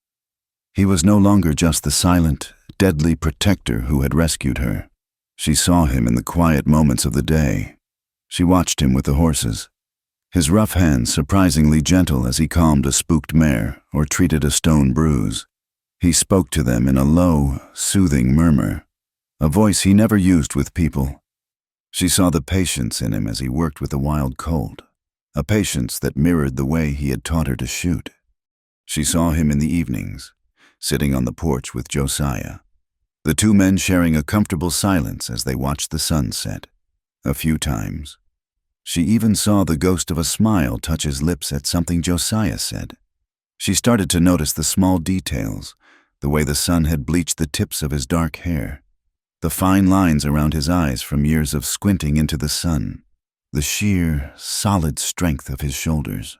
He was no longer just the silent, deadly protector who had rescued her. She saw him in the quiet moments of the day. She watched him with the horses, his rough hands surprisingly gentle as he calmed a spooked mare or treated a stone bruise. He spoke to them in a low, soothing murmur, a voice he never used with people. She saw the patience in him as he worked with the wild colt, a patience that mirrored the way he had taught her to shoot. She saw him in the evenings, sitting on the porch with Josiah, the two men sharing a comfortable silence as they watched the sun set. A few times, she even saw the ghost of a smile touch his lips at something Josiah said. She started to notice the small details, the way the sun had bleached the tips of his dark hair, the fine lines around his eyes from years of squinting into the sun, the sheer, solid strength of his shoulders.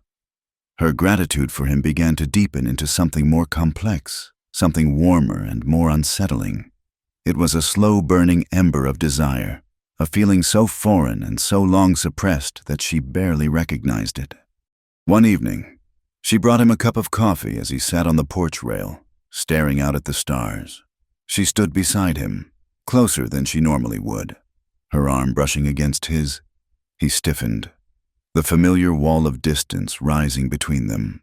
Her gratitude for him began to deepen into something more complex, something warmer and more unsettling. It was a slow-burning ember of desire, a feeling so foreign and so long suppressed that she barely recognized it. One evening, she brought him a cup of coffee as he sat on the porch rail, staring out at the stars. She stood beside him, closer than she normally would, her arm brushing against his. He stiffened, the familiar wall of distance rising between them.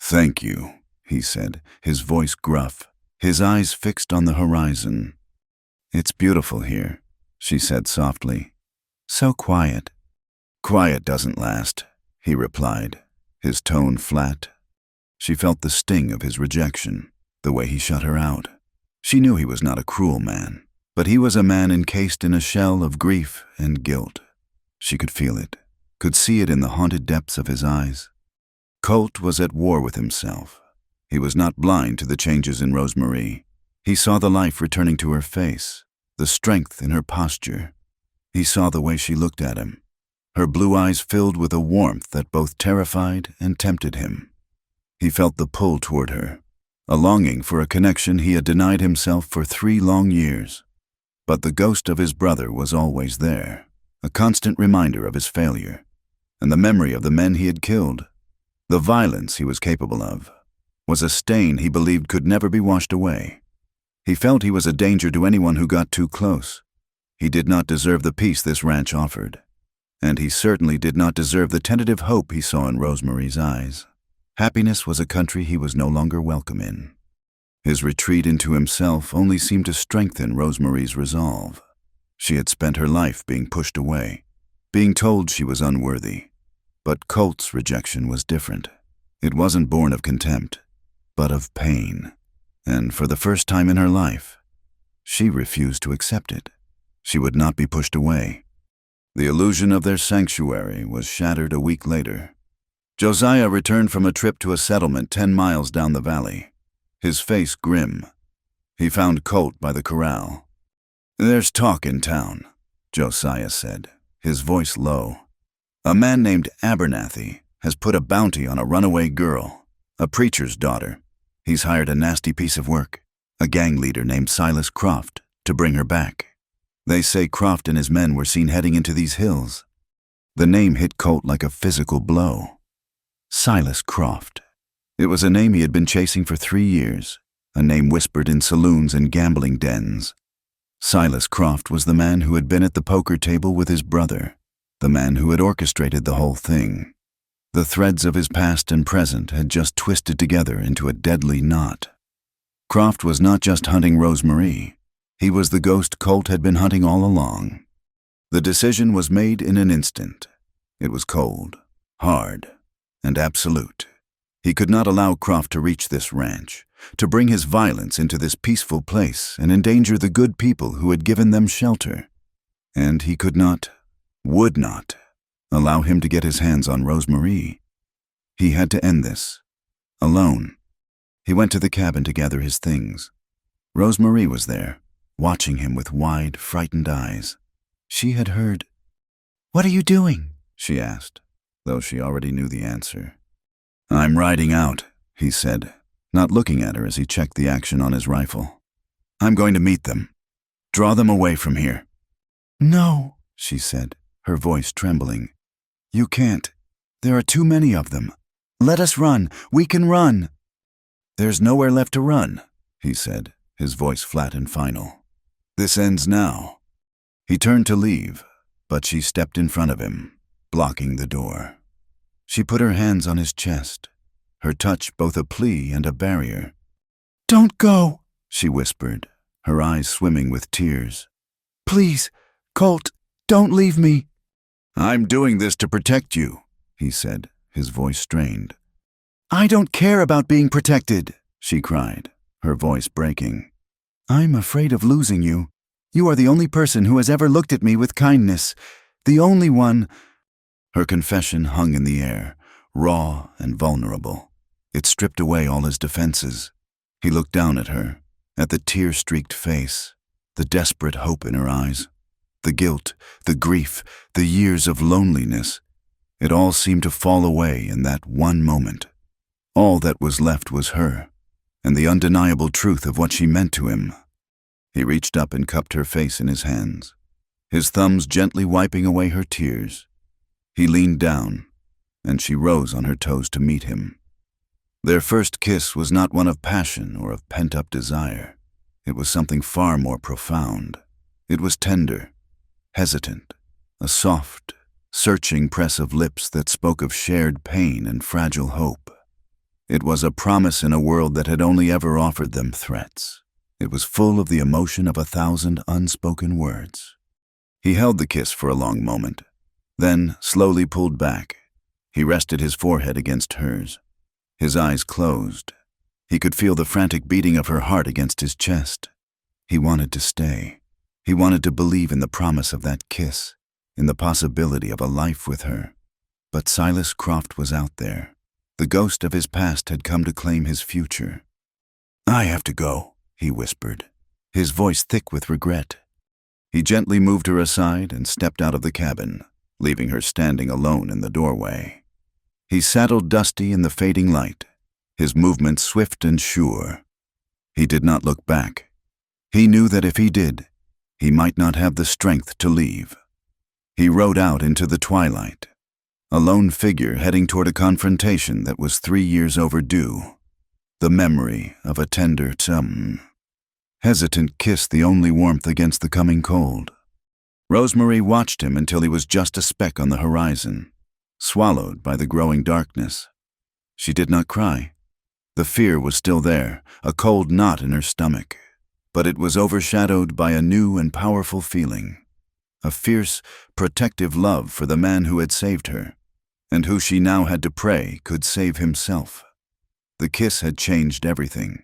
"Thank you," he said, his voice gruff, his eyes fixed on the horizon. "It's beautiful here," she said softly. "So quiet." "Quiet doesn't last," he replied, his tone flat. She felt the sting of his rejection, the way he shut her out. She knew he was not a cruel man, but he was a man encased in a shell of grief and guilt. She could feel it, could see it in the haunted depths of his eyes. Colt was at war with himself. He was not blind to the changes in Rosemarie. He saw the life returning to her face, the strength in her posture. He saw the way she looked at him, her blue eyes filled with a warmth that both terrified and tempted him. He felt the pull toward her, a longing for a connection he had denied himself for 3 long years. But the ghost of his brother was always there, a constant reminder of his failure, and the memory of the men he had killed. The violence he was capable of was a stain he believed could never be washed away. He felt he was a danger to anyone who got too close. He did not deserve the peace this ranch offered, and he certainly did not deserve the tentative hope he saw in Rosemarie's eyes. Happiness was a country he was no longer welcome in. His retreat into himself only seemed to strengthen Rosemarie's resolve. She had spent her life being pushed away, being told she was unworthy. But Colt's rejection was different. It wasn't born of contempt, but of pain. And for the first time in her life, she refused to accept it. She would not be pushed away. The illusion of their sanctuary was shattered a week later. Josiah returned from a trip to a settlement 10 miles down the valley, his face grim. He found Colt by the corral. "There's talk in town," Josiah said, his voice low. "A man named Abernathy has put a bounty on a runaway girl, a preacher's daughter. He's hired a nasty piece of work, a gang leader named Silas Croft, to bring her back. They say Croft and his men were seen heading into these hills." The name hit Colt like a physical blow. Silas Croft. It was a name he had been chasing for 3 years, a name whispered in saloons and gambling dens. Silas Croft was the man who had been at the poker table with his brother, the man who had orchestrated the whole thing. The threads of his past and present had just twisted together into a deadly knot. Croft was not just hunting Rosemarie. He was the ghost Colt had been hunting all along. The decision was made in an instant. It was cold, hard, and absolute. He could not allow Croft to reach this ranch, to bring his violence into this peaceful place and endanger the good people who had given them shelter. And he could not, would not, allow him to get his hands on Rosemarie. He had to end this, alone. He went to the cabin to gather his things. Rosemarie was there, watching him with wide, frightened eyes. She had heard. "What are you doing?" she asked, though she already knew the answer. "I'm riding out," he said, not looking at her as he checked the action on his rifle. "I'm going to meet them. Draw them away from here." "No," she said, her voice trembling. "You can't. There are too many of them. Let us run. We can run." "There's nowhere left to run," he said, his voice flat and final. "This ends now." He turned to leave, but she stepped in front of him, blocking the door. She put her hands on his chest, her touch both a plea and a barrier. "Don't go," she whispered, her eyes swimming with tears. "Please, Colt, don't leave me." "I'm doing this to protect you," he said, his voice strained. "I don't care about being protected," she cried, her voice breaking. "I'm afraid of losing you. You are the only person who has ever looked at me with kindness. The only one—" Her confession hung in the air, raw and vulnerable. It stripped away all his defenses. He looked down at her, at the tear-streaked face, the desperate hope in her eyes. The guilt, the grief, the years of loneliness. It all seemed to fall away in that one moment. All that was left was her, and the undeniable truth of what she meant to him. He reached up and cupped her face in his hands, his thumbs gently wiping away her tears. He leaned down, and she rose on her toes to meet him. Their first kiss was not one of passion or of pent-up desire. It was something far more profound. It was tender, hesitant, a soft, searching press of lips that spoke of shared pain and fragile hope. It was a promise in a world that had only ever offered them threats. It was full of the emotion of 1,000 unspoken words. He held the kiss for a long moment, then slowly pulled back. He rested his forehead against hers. His eyes closed. He could feel the frantic beating of her heart against his chest. He wanted to stay. He wanted to believe in the promise of that kiss, in the possibility of a life with her. But Silas Croft was out there. The ghost of his past had come to claim his future. "I have to go," he whispered, his voice thick with regret. He gently moved her aside and stepped out of the cabin, leaving her standing alone in the doorway. He saddled Dusty in the fading light, his movements swift and sure. He did not look back. He knew that if he did, he might not have the strength to leave. He rode out into the twilight, a lone figure heading toward a confrontation that was 3 years overdue. The memory of a tender, hesitant kiss, the only warmth against the coming cold. Rosemary watched him until he was just a speck on the horizon, swallowed by the growing darkness. She did not cry. The fear was still there, a cold knot in her stomach, but it was overshadowed by a new and powerful feeling, a fierce, protective love for the man who had saved her, and who she now had to pray could save himself. The kiss had changed everything.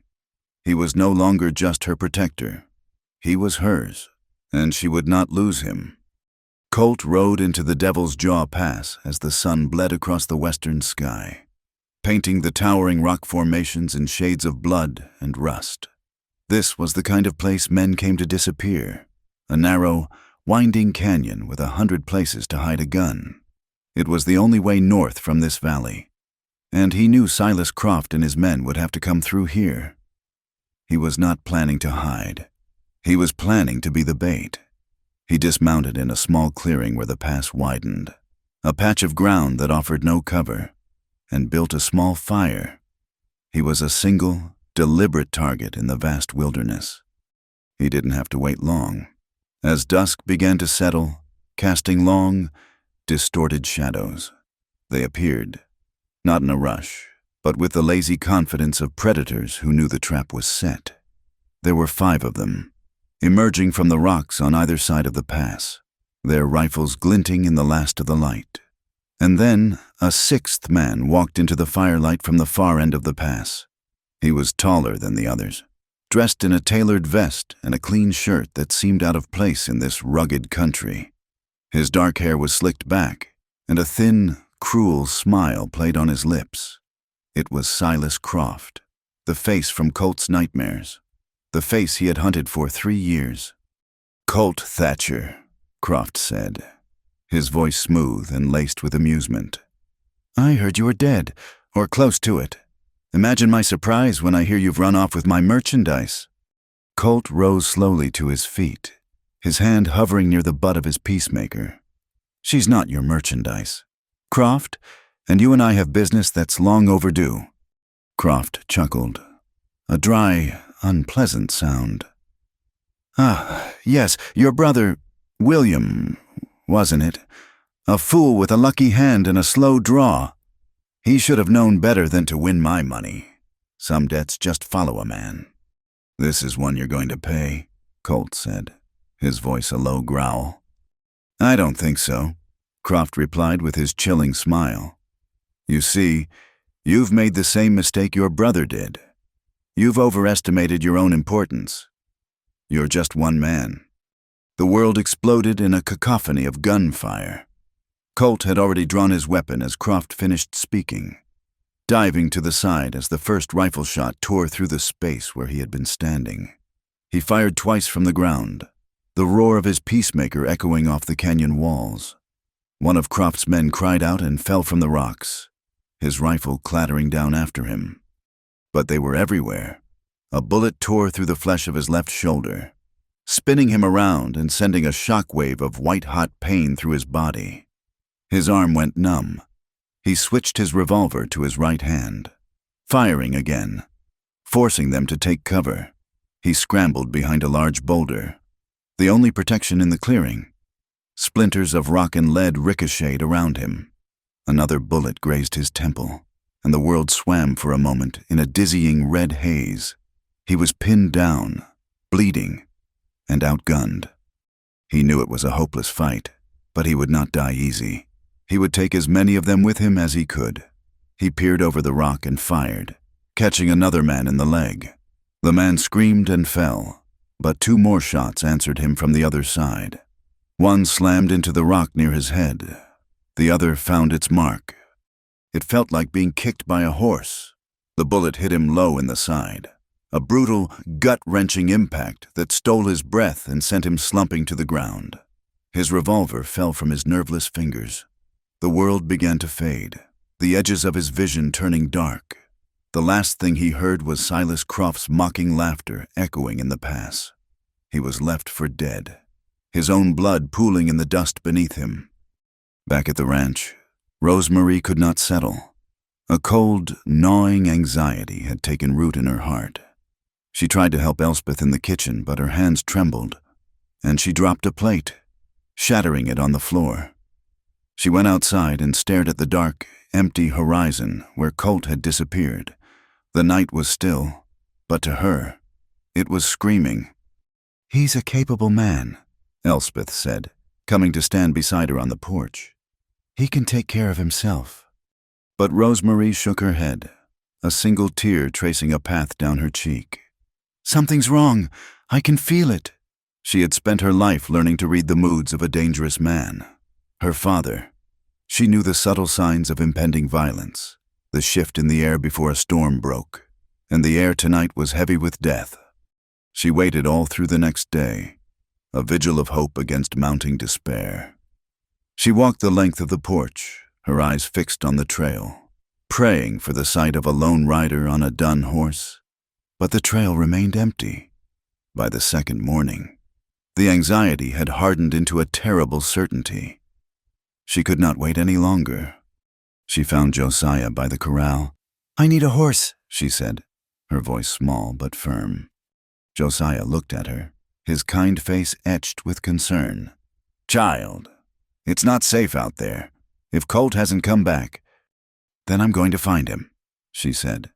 He was no longer just her protector. He was hers, and she would not lose him. Colt rode into the Devil's Jaw Pass as the sun bled across the western sky, painting the towering rock formations in shades of blood and rust. This was the kind of place men came to disappear, a narrow, winding canyon with 100 places to hide a gun. It was the only way north from this valley, and he knew Silas Croft and his men would have to come through here. He was not planning to hide. He was planning to be the bait. He dismounted in a small clearing where the pass widened, a patch of ground that offered no cover, and built a small fire. He was a single, deliberate target in the vast wilderness. He didn't have to wait long. As dusk began to settle, casting long, distorted shadows, they appeared, not in a rush, but with the lazy confidence of predators who knew the trap was set. There were 5 of them, emerging from the rocks on either side of the pass, their rifles glinting in the last of the light. And then a 6th man walked into the firelight from the far end of the pass. He was taller than the others, dressed in a tailored vest and a clean shirt that seemed out of place in this rugged country. His dark hair was slicked back, and a thin, cruel smile played on his lips. It was Silas Croft, the face from Colt's nightmares, the face he had hunted for 3 years. "Colt Thatcher," Croft said, his voice smooth and laced with amusement. "I heard you were dead, or close to it. Imagine my surprise when I hear you've run off with my merchandise." Colt rose slowly to his feet, his hand hovering near the butt of his peacemaker. "She's not your merchandise, Croft, and you and I have business that's long overdue." Croft chuckled, a dry, unpleasant sound. "Ah, yes, your brother, William, wasn't it? A fool with a lucky hand and a slow draw. He should have known better than to win my money. Some debts just follow a man." "This is one you're going to pay," Colt said, his voice a low growl. "I don't think so," Croft replied with his chilling smile. You see, you've made the same mistake your brother did. You've overestimated your own importance. You're just one man." The world exploded in a cacophony of gunfire. Colt had already drawn his weapon as Croft finished speaking, diving to the side as the first rifle shot tore through the space where he had been standing. He fired twice from the ground, the roar of his peacemaker echoing off the canyon walls. One of Croft's men cried out and fell from the rocks, his rifle clattering down after him. But they were everywhere. A bullet tore through the flesh of his left shoulder, spinning him around and sending a shock-wave of white-hot pain through his body. His arm went numb. He switched his revolver to his right hand, firing again, forcing them to take cover. He scrambled behind a large boulder, the only protection in the clearing. Splinters of rock and lead ricocheted around him. Another bullet grazed his temple, and the world swam for a moment in a dizzying red haze. He was pinned down, bleeding, and outgunned. He knew it was a hopeless fight, but he would not die easy. He would take as many of them with him as he could. He peered over the rock and fired, catching another man in the leg. The man screamed and fell, but 2 more shots answered him from the other side. One slammed into the rock near his head. The other found its mark. It felt like being kicked by a horse. The bullet hit him low in the side, a brutal, gut-wrenching impact that stole his breath and sent him slumping to the ground. His revolver fell from his nerveless fingers. The world began to fade, the edges of his vision turning dark. The last thing he heard was Silas Croft's mocking laughter echoing in the pass. He was left for dead, his own blood pooling in the dust beneath him. Back at the ranch, Rosemarie could not settle. A cold, gnawing anxiety had taken root in her heart. She tried to help Elspeth in the kitchen, but her hands trembled, and she dropped a plate, shattering it on the floor. She went outside and stared at the dark, empty horizon where Colt had disappeared. The night was still, but to her, it was screaming. "He's a capable man," Elspeth said, coming to stand beside her on the porch. "He can take care of himself." But Rosemarie shook her head, a single tear tracing a path down her cheek. "Something's wrong. I can feel it." She had spent her life learning to read the moods of a dangerous man. Her father. She knew the subtle signs of impending violence, the shift in the air before a storm broke, and the air tonight was heavy with death. She waited all through the next day, a vigil of hope against mounting despair. She walked the length of the porch, her eyes fixed on the trail, praying for the sight of a lone rider on a dun horse. But the trail remained empty. By the second morning, the anxiety had hardened into a terrible certainty. She could not wait any longer. She found Josiah by the corral. "I need a horse," she said, her voice small but firm. Josiah looked at her, his kind face etched with concern. "Child, it's not safe out there. If Colt hasn't come back, then I'm going to find him," she said,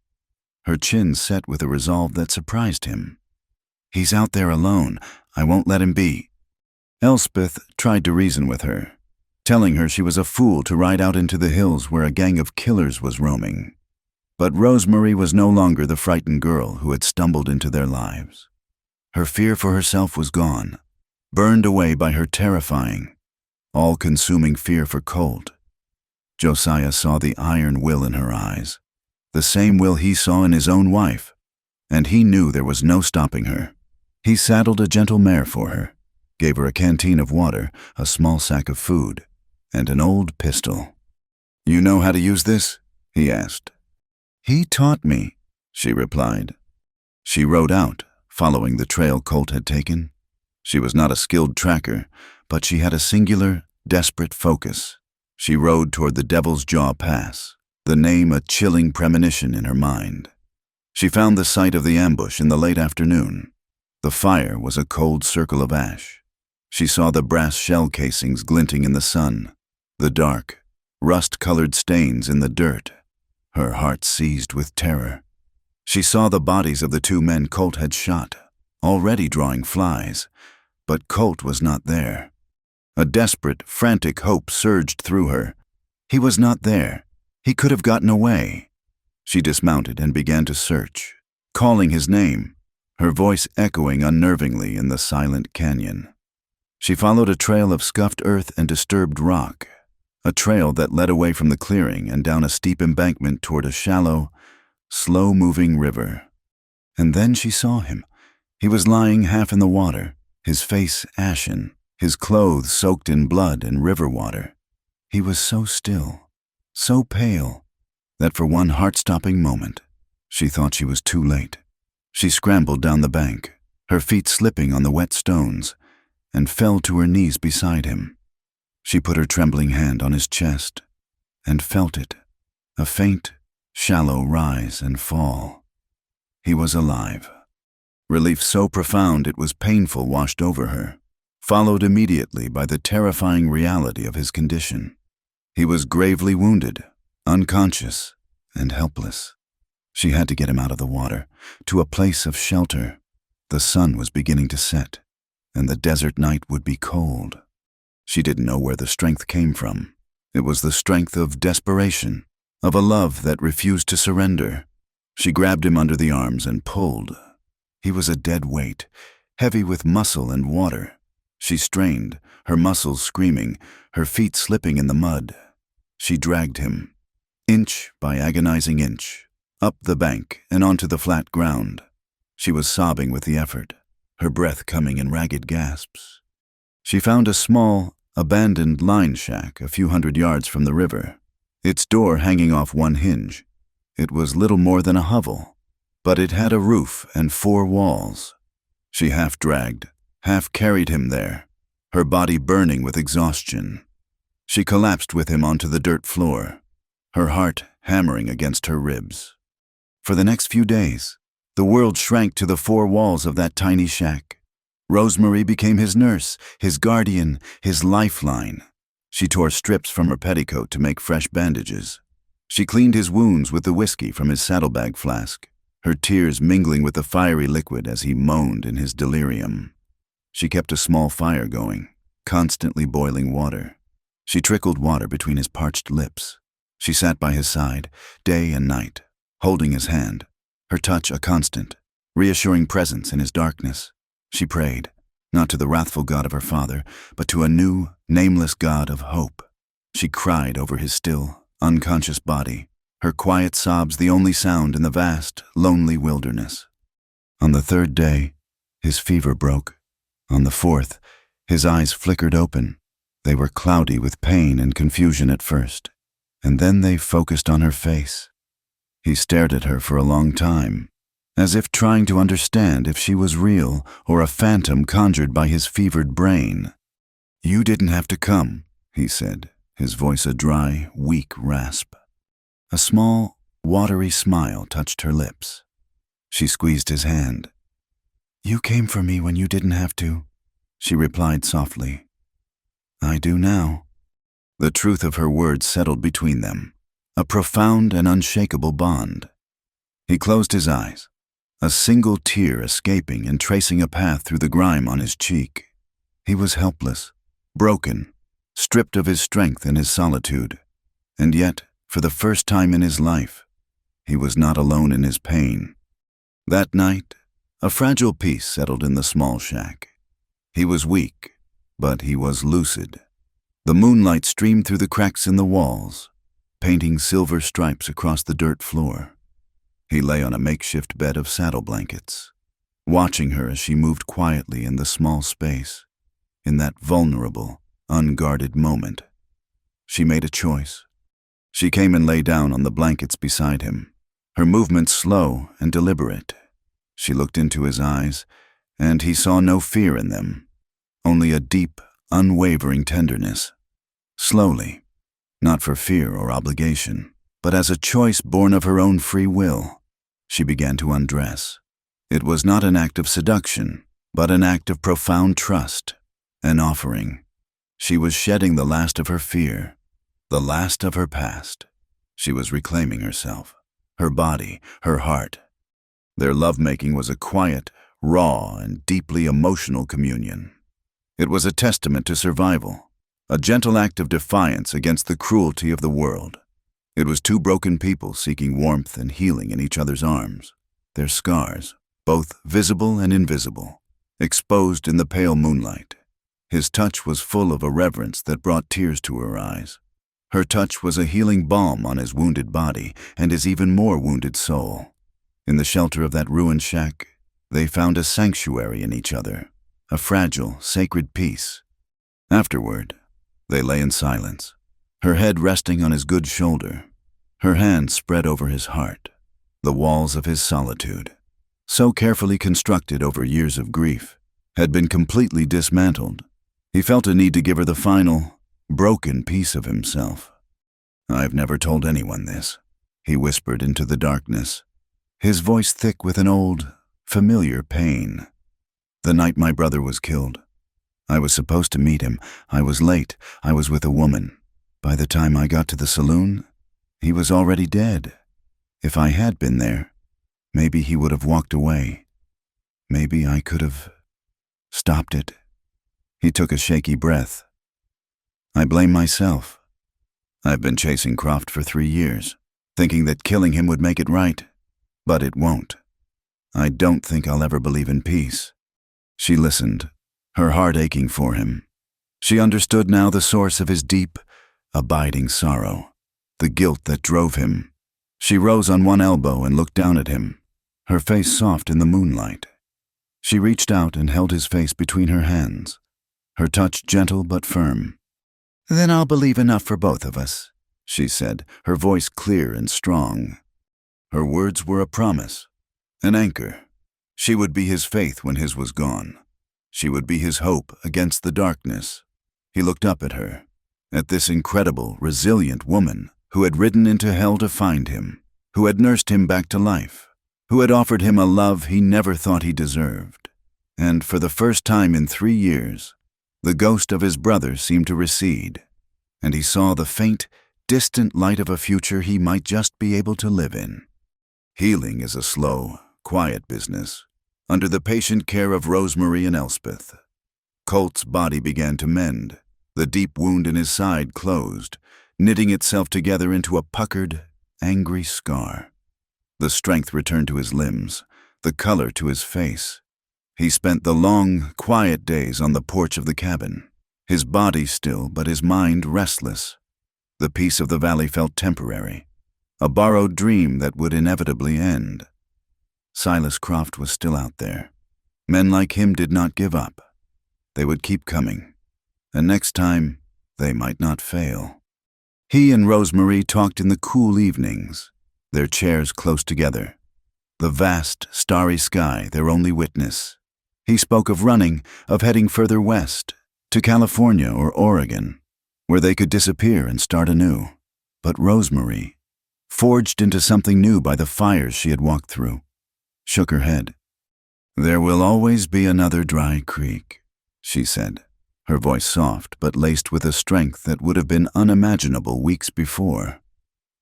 her chin set with a resolve that surprised him. "He's out there alone. I won't let him be." Elspeth tried to reason with her, telling her she was a fool to ride out into the hills where a gang of killers was roaming. But Rosemarie was no longer the frightened girl who had stumbled into their lives. Her fear for herself was gone, burned away by her terrifying, all-consuming fear for Colt. Josiah saw the iron will in her eyes, the same will he saw in his own wife, and he knew there was no stopping her. He saddled a gentle mare for her, gave her a canteen of water, a small sack of food, and an old pistol. "You know how to use this?" he asked. "He taught me," she replied. She rode out, following the trail Colt had taken. She was not a skilled tracker, but she had a singular, desperate focus. She rode toward the Devil's Jaw Pass, the name a chilling premonition in her mind. She found the site of the ambush in the late afternoon. The fire was a cold circle of ash. She saw the brass shell casings glinting in the sun, the dark, rust-colored stains in the dirt. Her heart seized with terror. She saw the bodies of the 2 men Colt had shot, already drawing flies, but Colt was not there. A desperate, frantic hope surged through her. He was not there. He could have gotten away. She dismounted and began to search, calling his name, her voice echoing unnervingly in the silent canyon. She followed a trail of scuffed earth and disturbed rock, a trail that led away from the clearing and down a steep embankment toward a shallow, slow-moving river. And then she saw him. He was lying half in the water, his face ashen, his clothes soaked in blood and river water. He was so still, so pale, that for one heart-stopping moment, she thought she was too late. She scrambled down the bank, her feet slipping on the wet stones, and fell to her knees beside him. She put her trembling hand on his chest and felt it, a faint, shallow rise and fall. He was alive. Relief so profound it was painful washed over her, followed immediately by the terrifying reality of his condition. He was gravely wounded, unconscious, and helpless. She had to get him out of the water, to a place of shelter. The sun was beginning to set, and the desert night would be cold. She didn't know where the strength came from. It was the strength of desperation, of a love that refused to surrender. She grabbed him under the arms and pulled. He was a dead weight, heavy with muscle and water. She strained, her muscles screaming, her feet slipping in the mud. She dragged him, inch by agonizing inch, up the bank and onto the flat ground. She was sobbing with the effort, her breath coming in ragged gasps. She found a small, abandoned line shack a few hundred yards from the river, its door hanging off one hinge. It was little more than a hovel, but it had a roof and 4 walls. She half dragged, half carried him there, her body burning with exhaustion. She collapsed with him onto the dirt floor, her heart hammering against her ribs. For the next few days, the world shrank to the 4 walls of that tiny shack. Rosemary became his nurse, his guardian, his lifeline. She tore strips from her petticoat to make fresh bandages. She cleaned his wounds with the whiskey from his saddlebag flask, her tears mingling with the fiery liquid as he moaned in his delirium. She kept a small fire going, constantly boiling water. She trickled water between his parched lips. She sat by his side, day and night, holding his hand, her touch a constant, reassuring presence in his darkness. She prayed, not to the wrathful God of her father, but to a new, nameless God of hope. She cried over his still, unconscious body, her quiet sobs the only sound in the vast, lonely wilderness. On the 3rd day, his fever broke. On the 4th, his eyes flickered open. They were cloudy with pain and confusion at first, and then they focused on her face. He stared at her for a long time, as if trying to understand if she was real or a phantom conjured by his fevered brain. "You didn't have to come," he said, his voice a dry, weak rasp. A small, watery smile touched her lips. She squeezed his hand. "You came for me when you didn't have to," she replied softly. "I do now." The truth of her words settled between them, a profound and unshakable bond. He closed his eyes, a single tear escaping and tracing a path through the grime on his cheek. He was helpless, broken, stripped of his strength in his solitude, and yet, for the first time in his life, he was not alone in his pain. That night, a fragile peace settled in the small shack. He was weak, but he was lucid. The moonlight streamed through the cracks in the walls, painting silver stripes across the dirt floor. He lay on a makeshift bed of saddle blankets, watching her as she moved quietly in the small space. In that vulnerable, unguarded moment, she made a choice. She came and lay down on the blankets beside him, her movements slow and deliberate. She looked into his eyes, and he saw no fear in them, only a deep, unwavering tenderness. Slowly, not for fear or obligation, but as a choice born of her own free will, she began to undress. It was not an act of seduction, but an act of profound trust, an offering. She was shedding the last of her fear, the last of her past. She was reclaiming herself, her body, her heart. Their lovemaking was a quiet, raw, and deeply emotional communion. It was a testament to survival, a gentle act of defiance against the cruelty of the world. It was two broken people seeking warmth and healing in each other's arms, their scars, both visible and invisible, exposed in the pale moonlight. His touch was full of a reverence that brought tears to her eyes. Her touch was a healing balm on his wounded body and his even more wounded soul. In the shelter of that ruined shack, they found a sanctuary in each other, a fragile, sacred peace. Afterward, they lay in silence, her head resting on his good shoulder, her hand spread over his heart, the walls of his solitude, so carefully constructed over years of grief, had been completely dismantled. He felt a need to give her the final, broken piece of himself. "I've never told anyone this," he whispered into the darkness, his voice thick with an old, familiar pain. "The night my brother was killed, I was supposed to meet him. I was late. I was with a woman. By the time I got to the saloon, he was already dead. If I had been there, maybe he would have walked away. Maybe I could have stopped it." He took a shaky breath. "I blame myself. I've been chasing Croft for 3 years, thinking that killing him would make it right. But it won't. I don't think I'll ever believe in peace." She listened, her heart aching for him. She understood now the source of his deep, abiding sorrow, the guilt that drove him. She rose on one elbow and looked down at him, her face soft in the moonlight. She reached out and held his face between her hands, her touch gentle but firm. "Then I'll believe enough for both of us," she said, her voice clear and strong. Her words were a promise, an anchor. She would be his faith when his was gone. She would be his hope against the darkness. He looked up at her, at this incredible, resilient woman who had ridden into hell to find him, who had nursed him back to life, who had offered him a love he never thought he deserved. And for the first time in 3 years, the ghost of his brother seemed to recede, and he saw the faint, distant light of a future he might just be able to live in. Healing is a slow, quiet business, under the patient care of Rosemary and Elspeth. Colt's body began to mend, the deep wound in his side closed, knitting itself together into a puckered, angry scar. The strength returned to his limbs, the color to his face. He spent the long, quiet days on the porch of the cabin, his body still but his mind restless. The peace of the valley felt temporary, a borrowed dream that would inevitably end. Silas Croft was still out there. Men like him did not give up. They would keep coming, and next time they might not fail. He and Rosemary talked in the cool evenings, their chairs close together, the vast, starry sky their only witness. He spoke of running, of heading further west, to California or Oregon, where they could disappear and start anew. But Rosemary, forged into something new by the fires she had walked through, shook her head. "There will always be another dry creek," she said, her voice soft but laced with a strength that would have been unimaginable weeks before.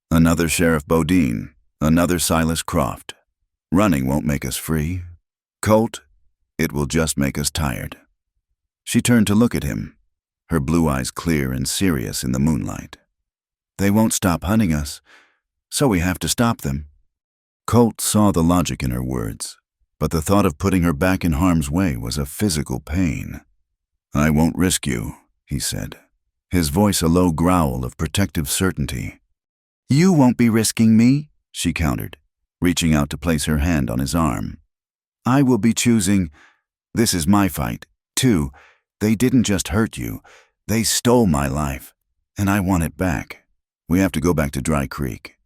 "Another Sheriff Bodine, another Silas Croft. Running won't make us free. Colt, it will just make us tired." She turned to look at him, her blue eyes clear and serious in the moonlight. "They won't stop hunting us, so we have to stop them." Colt saw the logic in her words, but the thought of putting her back in harm's way was a physical pain. "I won't risk you," he said, his voice a low growl of protective certainty. "You won't be risking me," she countered, reaching out to place her hand on his arm. "I will be choosing. This is my fight, too. They didn't just hurt you. They stole my life, and I want it back. We have to go back to Dry Creek."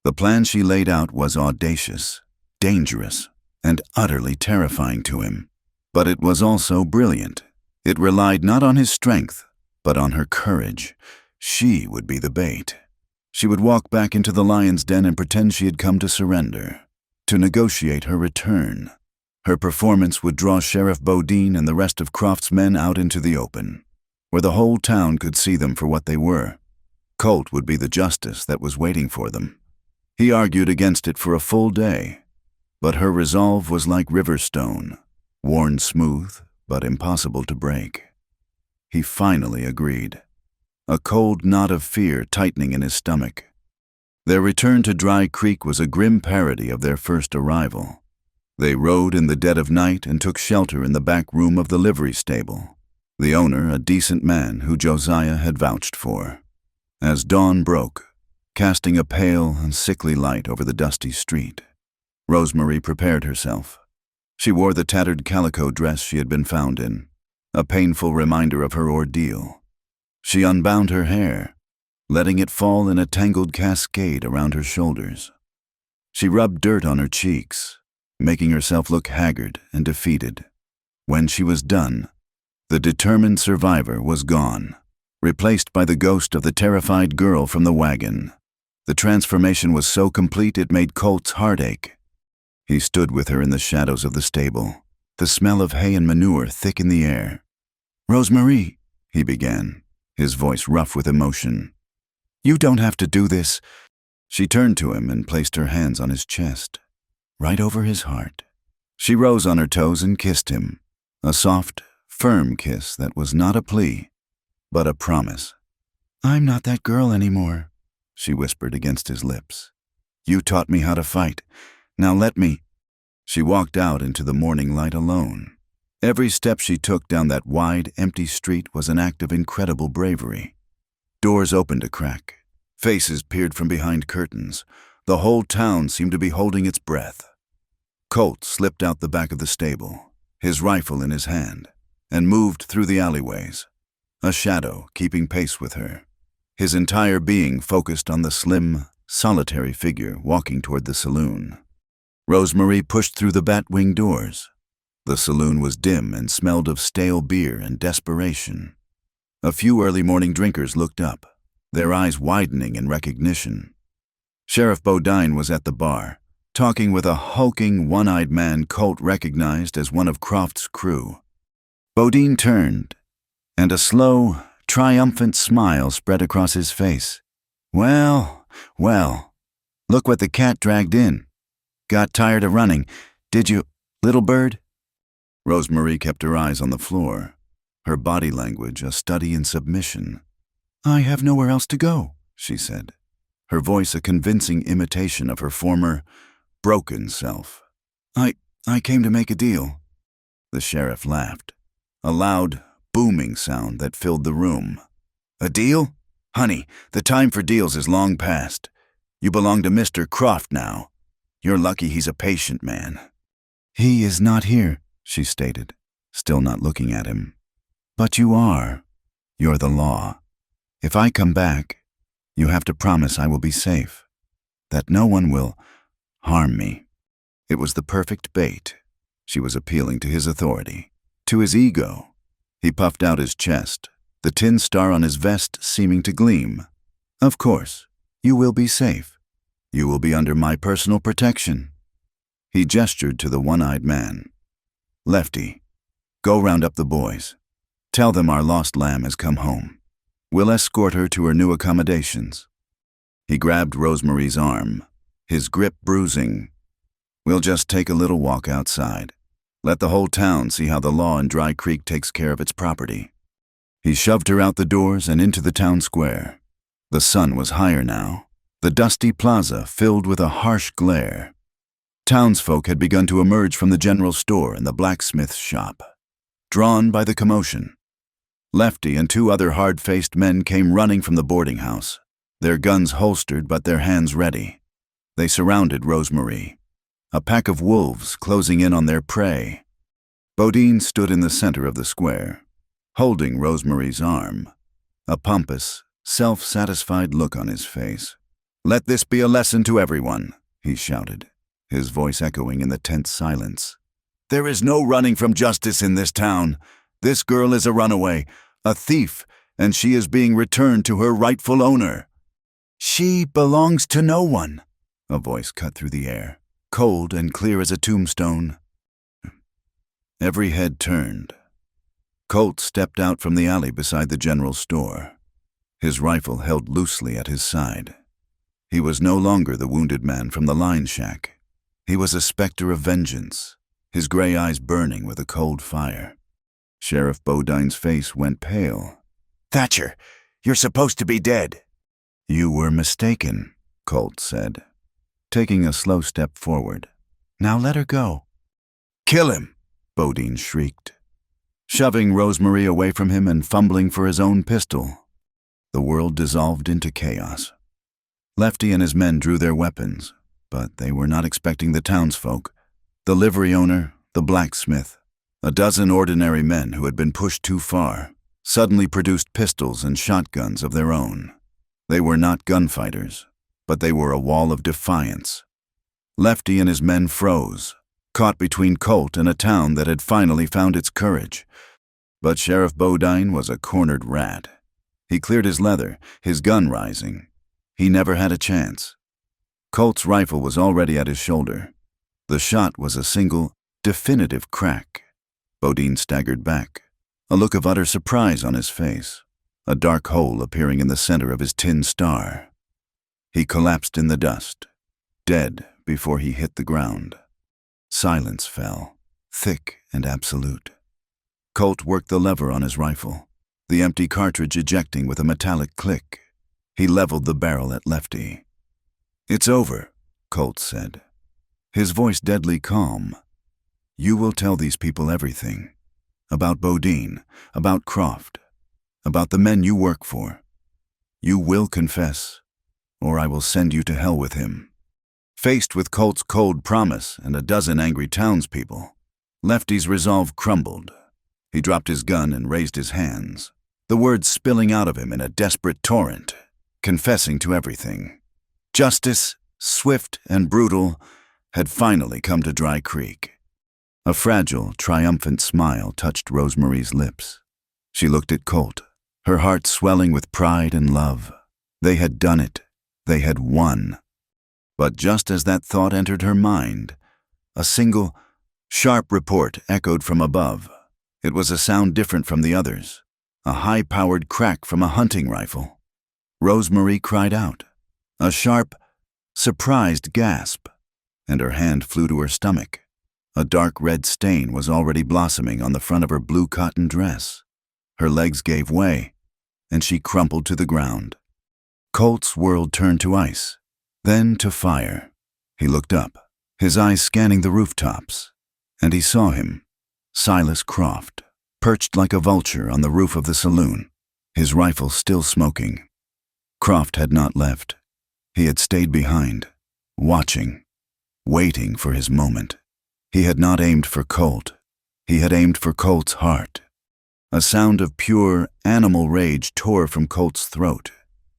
The plan she laid out was audacious, dangerous, and utterly terrifying to him. But it was also brilliant. It relied not on his strength, but on her courage. She would be the bait. She would walk back into the lion's den and pretend she had come to surrender, to negotiate her return. Her performance would draw Sheriff Bodine and the rest of Croft's men out into the open, where the whole town could see them for what they were. Colt would be the justice that was waiting for them. He argued against it for a full day, but her resolve was like river stone, worn smooth but impossible to break. He finally agreed, a cold knot of fear tightening in his stomach. Their return to Dry Creek was a grim parody of their first arrival. They rode in the dead of night and took shelter in the back room of the livery stable, the owner a decent man who Josiah had vouched for. As dawn broke, casting a pale and sickly light over the dusty street, Rosemary prepared herself. She wore the tattered calico dress she had been found in, a painful reminder of her ordeal. She unbound her hair, letting it fall in a tangled cascade around her shoulders. She rubbed dirt on her cheeks, making herself look haggard and defeated. When she was done, the determined survivor was gone, replaced by the ghost of the terrified girl from the wagon. The transformation was so complete it made Colt's heart ache. He stood with her in the shadows of the stable, the smell of hay and manure thick in the air. "Rosemary," he began, his voice rough with emotion. "You don't have to do this." She turned to him and placed her hands on his chest, right over his heart. She rose on her toes and kissed him, a soft, firm kiss that was not a plea, but a promise. "I'm not that girl anymore," she whispered against his lips. "You taught me how to fight. Now let me." She walked out into the morning light alone. Every step she took down that wide, empty street was an act of incredible bravery. Doors opened a crack. Faces peered from behind curtains. The whole town seemed to be holding its breath. Colt slipped out the back of the stable, his rifle in his hand, and moved through the alleyways, a shadow keeping pace with her, his entire being focused on the slim, solitary figure walking toward the saloon. Rosemary pushed through the bat-wing doors. The saloon was dim and smelled of stale beer and desperation. A few early morning drinkers looked up, their eyes widening in recognition. Sheriff Bodine was at the bar, talking with a hulking, one-eyed man Colt recognized as one of Croft's crew. Bodine turned, and a slow, triumphant smile spread across his face. Well, look what the cat dragged in. Got tired of running, did you, little bird?" Rosemary kept her eyes on the floor, her body language a study in submission. "I have nowhere else to go," she said, her voice a convincing imitation of her former, broken self. I came to make a deal." The sheriff laughed, a loud, booming sound that filled the room. "A deal? Honey, the time for deals is long past. You belong to Mr. Croft now. You're lucky he's a patient man." "He is not here," she stated, still not looking at him. "But you are. You're the law. If I come back, you have to promise I will be safe, that no one will harm me." It was the perfect bait. She was appealing to his authority, to his ego. He puffed out his chest, the tin star on his vest seeming to gleam. "Of course, you will be safe. You will be under my personal protection." He gestured to the one-eyed man. "Lefty, go round up the boys. Tell them our lost lamb has come home. We'll escort her to her new accommodations." He grabbed Rosemary's arm, his grip bruising. "We'll just take a little walk outside. Let the whole town see how the law in Dry Creek takes care of its property." He shoved her out the doors and into the town square. The sun was higher now, the dusty plaza filled with a harsh glare. Townsfolk had begun to emerge from the general store and the blacksmith's shop, drawn by the commotion. Lefty and two other hard-faced men came running from the boarding house, their guns holstered but their hands ready. They surrounded Rosemary, a pack of wolves closing in on their prey. Bodine stood in the center of the square, holding Rosemary's arm, a pompous, self-satisfied look on his face. "Let this be a lesson to everyone," he shouted, his voice echoing in the tense silence. "There is no running from justice in this town. This girl is a runaway, a thief, and she is being returned to her rightful owner." "She belongs to no one," a voice cut through the air, cold and clear as a tombstone. Every head turned. Colt stepped out from the alley beside the general store, his rifle held loosely at his side. He was no longer the wounded man from the line shack. He was a specter of vengeance, his gray eyes burning with a cold fire. Sheriff Bodine's face went pale. "Thatcher, you're supposed to be dead." "You were mistaken," Colt said, taking a slow step forward. Now let her go. Kill him! Bodine shrieked, shoving Rosemary away from him and fumbling for his own pistol. The world dissolved into chaos. Lefty and his men drew their weapons, but they were not expecting the townsfolk, the livery owner, the blacksmith. A dozen ordinary men who had been pushed too far suddenly produced pistols and shotguns of their own. They were not gunfighters, but they were a wall of defiance. Lefty and his men froze, caught between Colt and a town that had finally found its courage. But Sheriff Bodine was a cornered rat. He cleared his leather, his gun rising. He never had a chance. Colt's rifle was already at his shoulder. The shot was a single, definitive crack. Bodine staggered back, a look of utter surprise on his face, a dark hole appearing in the center of his tin star. He collapsed in the dust, dead before he hit the ground. Silence fell, thick and absolute. Colt worked the lever on his rifle, the empty cartridge ejecting with a metallic click. He leveled the barrel at Lefty. "It's over," Colt said, his voice deadly calm. "You will tell these people everything. About Bodine, about Croft, about the men you work for. You will confess, or I will send you to hell with him." Faced with Colt's cold promise and a dozen angry townspeople, Lefty's resolve crumbled. He dropped his gun and raised his hands, the words spilling out of him in a desperate torrent, confessing to everything. Justice, swift and brutal, had finally come to Dry Creek. A fragile, triumphant smile touched Rosemary's lips. She looked at Colt, her heart swelling with pride and love. They had done it. They had won. But just as that thought entered her mind, a single, sharp report echoed from above. It was a sound different from the others, a high-powered crack from a hunting rifle. Rosemary cried out, a sharp, surprised gasp, and her hand flew to her stomach. A dark red stain was already blossoming on the front of her blue cotton dress. Her legs gave way, and she crumpled to the ground. Colt's world turned to ice, then to fire. He looked up, his eyes scanning the rooftops, and he saw him, Silas Croft, perched like a vulture on the roof of the saloon, his rifle still smoking. Croft had not left. He had stayed behind, watching, waiting for his moment. He had not aimed for Colt. He had aimed for Colt's heart. A sound of pure, animal rage tore from Colt's throat.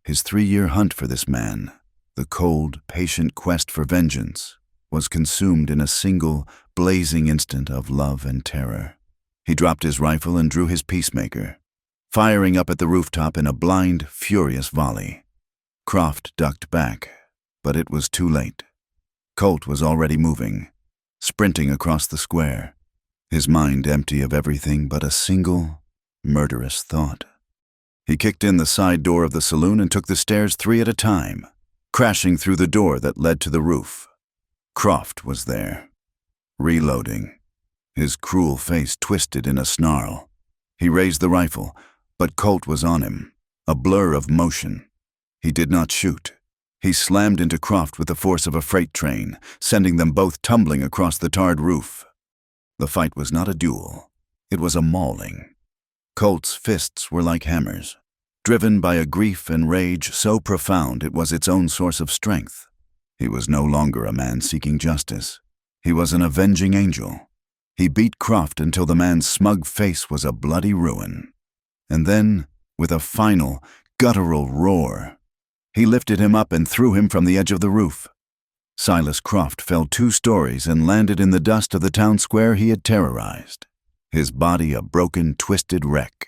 His 3-year hunt for this man, the cold, patient quest for vengeance, was consumed in a single, blazing instant of love and terror. He dropped his rifle and drew his peacemaker, firing up at the rooftop in a blind, furious volley. Croft ducked back, but it was too late. Colt was already moving, sprinting across the square, his mind empty of everything but a single, murderous thought. He kicked in the side door of the saloon and took the stairs 3 at a time, crashing through the door that led to the roof. Croft was there, reloading, his cruel face twisted in a snarl. He raised the rifle, but Colt was on him, a blur of motion. He did not shoot. He slammed into Croft with the force of a freight train, sending them both tumbling across the tarred roof. The fight was not a duel. It was a mauling. Colt's fists were like hammers, driven by a grief and rage so profound it was its own source of strength. He was no longer a man seeking justice. He was an avenging angel. He beat Croft until the man's smug face was a bloody ruin. And then, with a final, guttural roar, he lifted him up and threw him from the edge of the roof. Silas Croft fell 2 stories and landed in the dust of the town square he had terrorized, his body a broken, twisted wreck.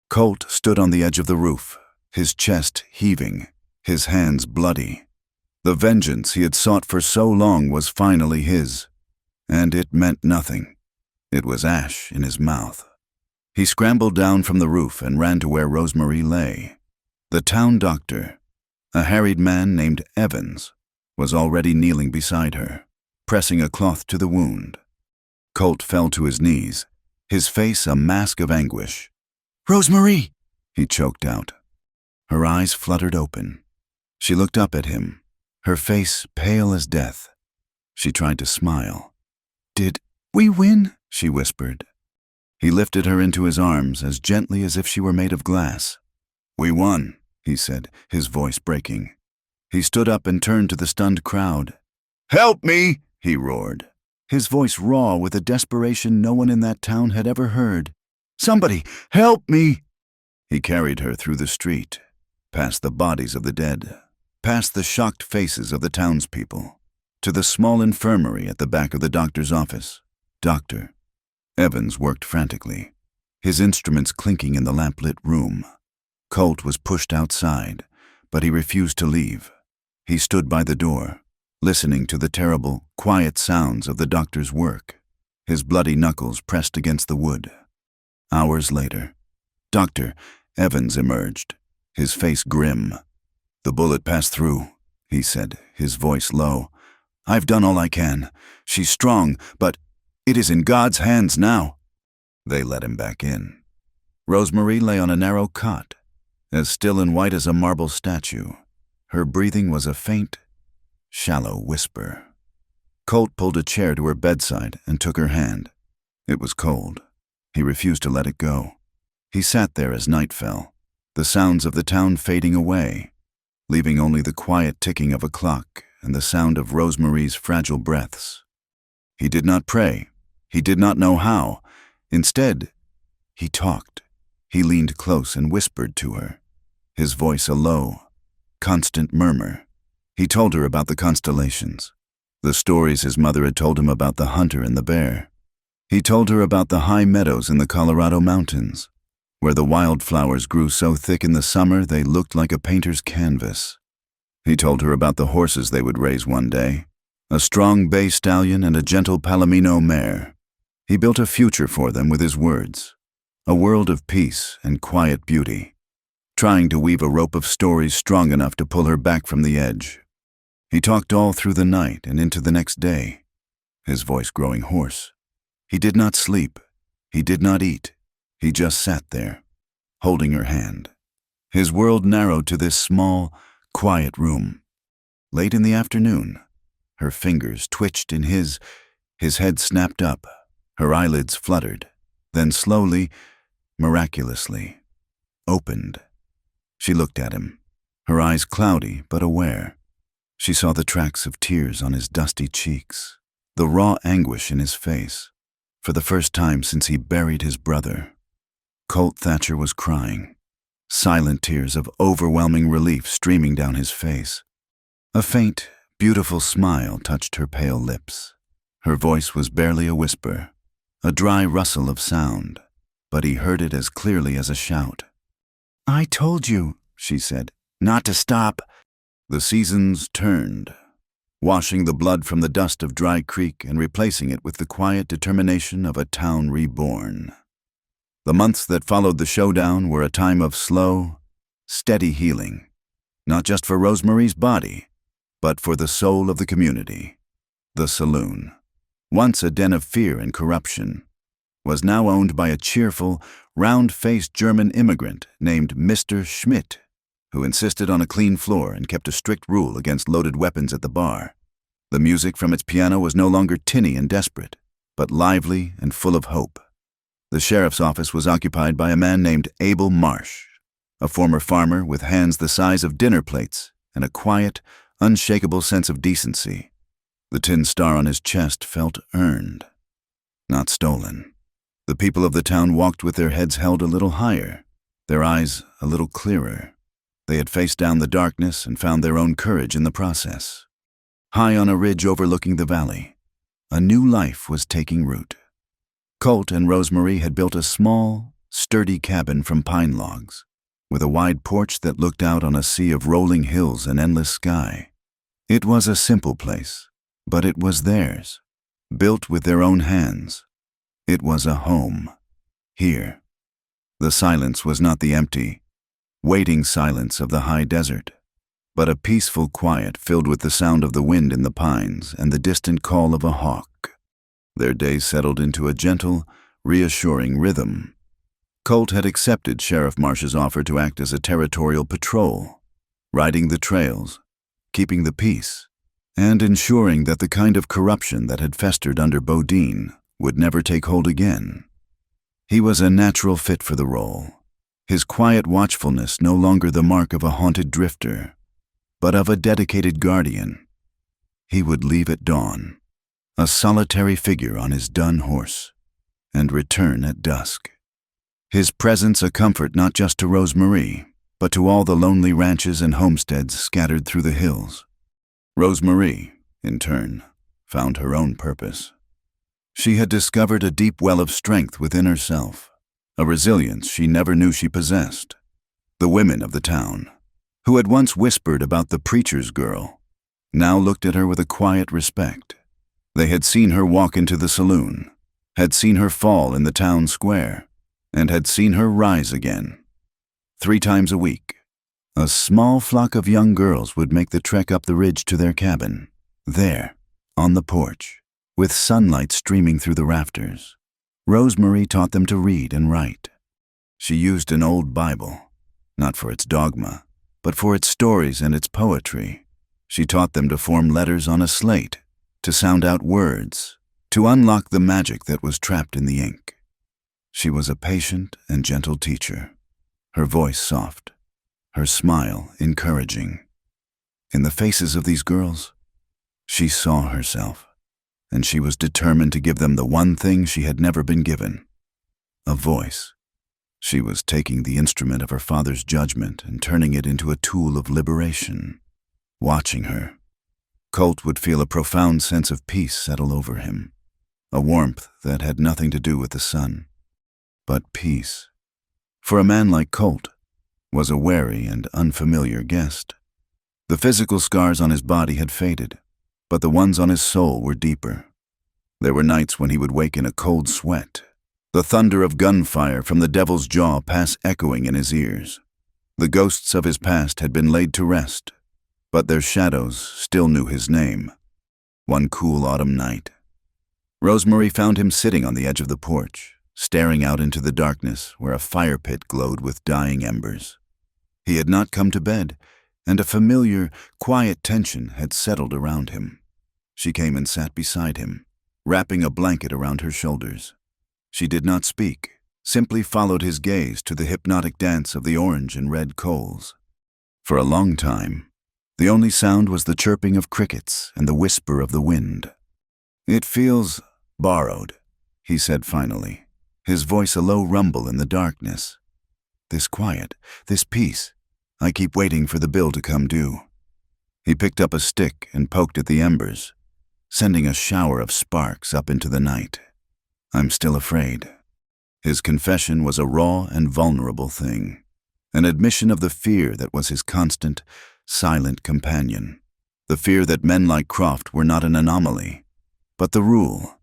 Colt stood on the edge of the roof, his chest heaving, his hands bloody. The vengeance he had sought for so long was finally his, and it meant nothing. It was ash in his mouth. He scrambled down from the roof and ran to where Rosemary lay. The town doctor, a harried man named Evans, was already kneeling beside her, pressing a cloth to the wound. Colt fell to his knees, his face a mask of anguish. "Rosemary!" he choked out. Her eyes fluttered open. She looked up at him, her face pale as death. She tried to smile. "Did we win?" she whispered. He lifted her into his arms as gently as if she were made of glass. "We won," he said, his voice breaking. He stood up and turned to the stunned crowd. "Help me!" he roared, his voice raw with a desperation no one in that town had ever heard. "Somebody, help me!" He carried her through the street, past the bodies of the dead, past the shocked faces of the townspeople, to the small infirmary at the back of the doctor's office. Doctor Evans worked frantically, his instruments clinking in the lamplit room. Colt was pushed outside, but he refused to leave. He stood by the door, listening to the terrible, quiet sounds of the doctor's work, his bloody knuckles pressed against the wood. Hours later, Dr. Evans emerged, his face grim. "The bullet passed through," he said, his voice low. "I've done all I can. She's strong, but it is in God's hands now." They let him back in. Rosemary lay on a narrow cot, as still and white as a marble statue. Her breathing was a faint, shallow whisper. Colt pulled a chair to her bedside and took her hand. It was cold. He refused to let it go. He sat there as night fell, the sounds of the town fading away, leaving only the quiet ticking of a clock and the sound of Rosemary's fragile breaths. He did not pray. He did not know how. Instead, he talked. He leaned close and whispered to her, his voice a low, constant murmur. He told her about the constellations, the stories his mother had told him about the hunter and the bear. He told her about the high meadows in the Colorado mountains, where the wildflowers grew so thick in the summer they looked like a painter's canvas. He told her about the horses they would raise one day, a strong bay stallion and a gentle Palomino mare. He built a future for them with his words, a world of peace and quiet beauty, trying to weave a rope of stories strong enough to pull her back from the edge. He talked all through the night and into the next day, his voice growing hoarse. He did not sleep. He did not eat. He just sat there, holding her hand. His world narrowed to this small, quiet room. Late in the afternoon, her fingers twitched in his head snapped up, her eyelids fluttered, then slowly, miraculously, opened. She looked at him, her eyes cloudy but aware. She saw the tracks of tears on his dusty cheeks, the raw anguish in his face, for the first time since he buried his brother. Colt Thatcher was crying, silent tears of overwhelming relief streaming down his face. A faint, beautiful smile touched her pale lips. Her voice was barely a whisper, a dry rustle of sound, but he heard it as clearly as a shout. "I told you," she said, "not to stop." The seasons turned, washing the blood from the dust of Dry Creek and replacing it with the quiet determination of a town reborn. The months that followed the showdown were a time of slow, steady healing, not just for Rosemary's body, but for the soul of the community. The saloon, once a den of fear and corruption, was now owned by a cheerful, round-faced German immigrant named Mr. Schmidt, who insisted on a clean floor and kept a strict rule against loaded weapons at the bar. The music from its piano was no longer tinny and desperate, but lively and full of hope. The sheriff's office was occupied by a man named Abel Marsh, a former farmer with hands the size of dinner plates and a quiet, unshakable sense of decency. The tin star on his chest felt earned, not stolen. The people of the town walked with their heads held a little higher, their eyes a little clearer. They had faced down the darkness and found their own courage in the process. High on a ridge overlooking the valley, a new life was taking root. Colt and Rosemary had built a small, sturdy cabin from pine logs, with a wide porch that looked out on a sea of rolling hills and endless sky. It was a simple place, but it was theirs, built with their own hands. It was a home, here. The silence was not the empty, waiting silence of the high desert, but a peaceful quiet filled with the sound of the wind in the pines and the distant call of a hawk. Their days settled into a gentle, reassuring rhythm. Colt had accepted Sheriff Marsh's offer to act as a territorial patrol, riding the trails, keeping the peace, and ensuring that the kind of corruption that had festered under Bodine would never take hold again. He was a natural fit for the role, his quiet watchfulness no longer the mark of a haunted drifter, but of a dedicated guardian. He would leave at dawn, a solitary figure on his dun horse, and return at dusk. His presence a comfort not just to Rosemarie, but to all the lonely ranches and homesteads scattered through the hills. Rosemarie, in turn, found her own purpose. She had discovered a deep well of strength within herself, a resilience she never knew she possessed. The women of the town, who had once whispered about the preacher's girl, now looked at her with a quiet respect. They had seen her walk into the saloon, had seen her fall in the town square, and had seen her rise again. 3 times a week, a small flock of young girls would make the trek up the ridge to their cabin. There, on the porch, with sunlight streaming through the rafters, Rosemarie taught them to read and write. She used an old Bible, not for its dogma, but for its stories and its poetry. She taught them to form letters on a slate, to sound out words, to unlock the magic that was trapped in the ink. She was a patient and gentle teacher, her voice soft, her smile encouraging. In the faces of these girls, she saw herself, and she was determined to give them the one thing she had never been given, a voice. She was taking the instrument of her father's judgment and turning it into a tool of liberation. Watching her, Colt would feel a profound sense of peace settle over him, a warmth that had nothing to do with the sun, but peace. For a man like Colt was a wary and unfamiliar guest. The physical scars on his body had faded, but the ones on his soul were deeper. There were nights when he would wake in a cold sweat, the thunder of gunfire from the devil's jaw pass echoing in his ears. The ghosts of his past had been laid to rest, but their shadows still knew his name. One cool autumn night, Rosemarie found him sitting on the edge of the porch, staring out into the darkness where a fire pit glowed with dying embers. He had not come to bed, and a familiar, quiet tension had settled around him. She came and sat beside him, wrapping a blanket around her shoulders. She did not speak, simply followed his gaze to the hypnotic dance of the orange and red coals. For a long time, the only sound was the chirping of crickets and the whisper of the wind. "It feels borrowed," he said finally, his voice a low rumble in the darkness. "This quiet, this peace, I keep waiting for the bill to come due." He picked up a stick and poked at the embers, sending a shower of sparks up into the night. "I'm still afraid." His confession was a raw and vulnerable thing, an admission of the fear that was his constant, silent companion, the fear that men like Croft were not an anomaly, but the rule,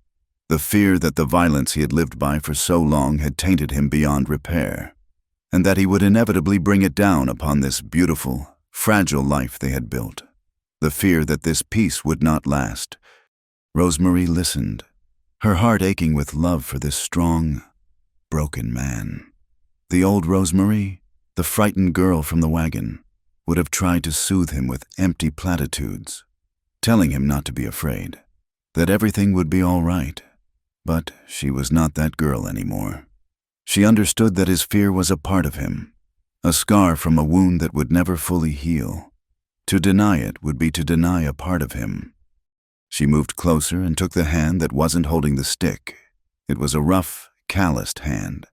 the fear that the violence he had lived by for so long had tainted him beyond repair, and that he would inevitably bring it down upon this beautiful, fragile life they had built, the fear that this peace would not last. Rosemarie listened, her heart aching with love for this strong, broken man. The old Rosemarie, the frightened girl from the wagon, would have tried to soothe him with empty platitudes, telling him not to be afraid, that everything would be all right. But she was not that girl anymore. She understood that his fear was a part of him, a scar from a wound that would never fully heal. To deny it would be to deny a part of him. She moved closer and took the hand that wasn't holding the stick. It was a rough, calloused hand,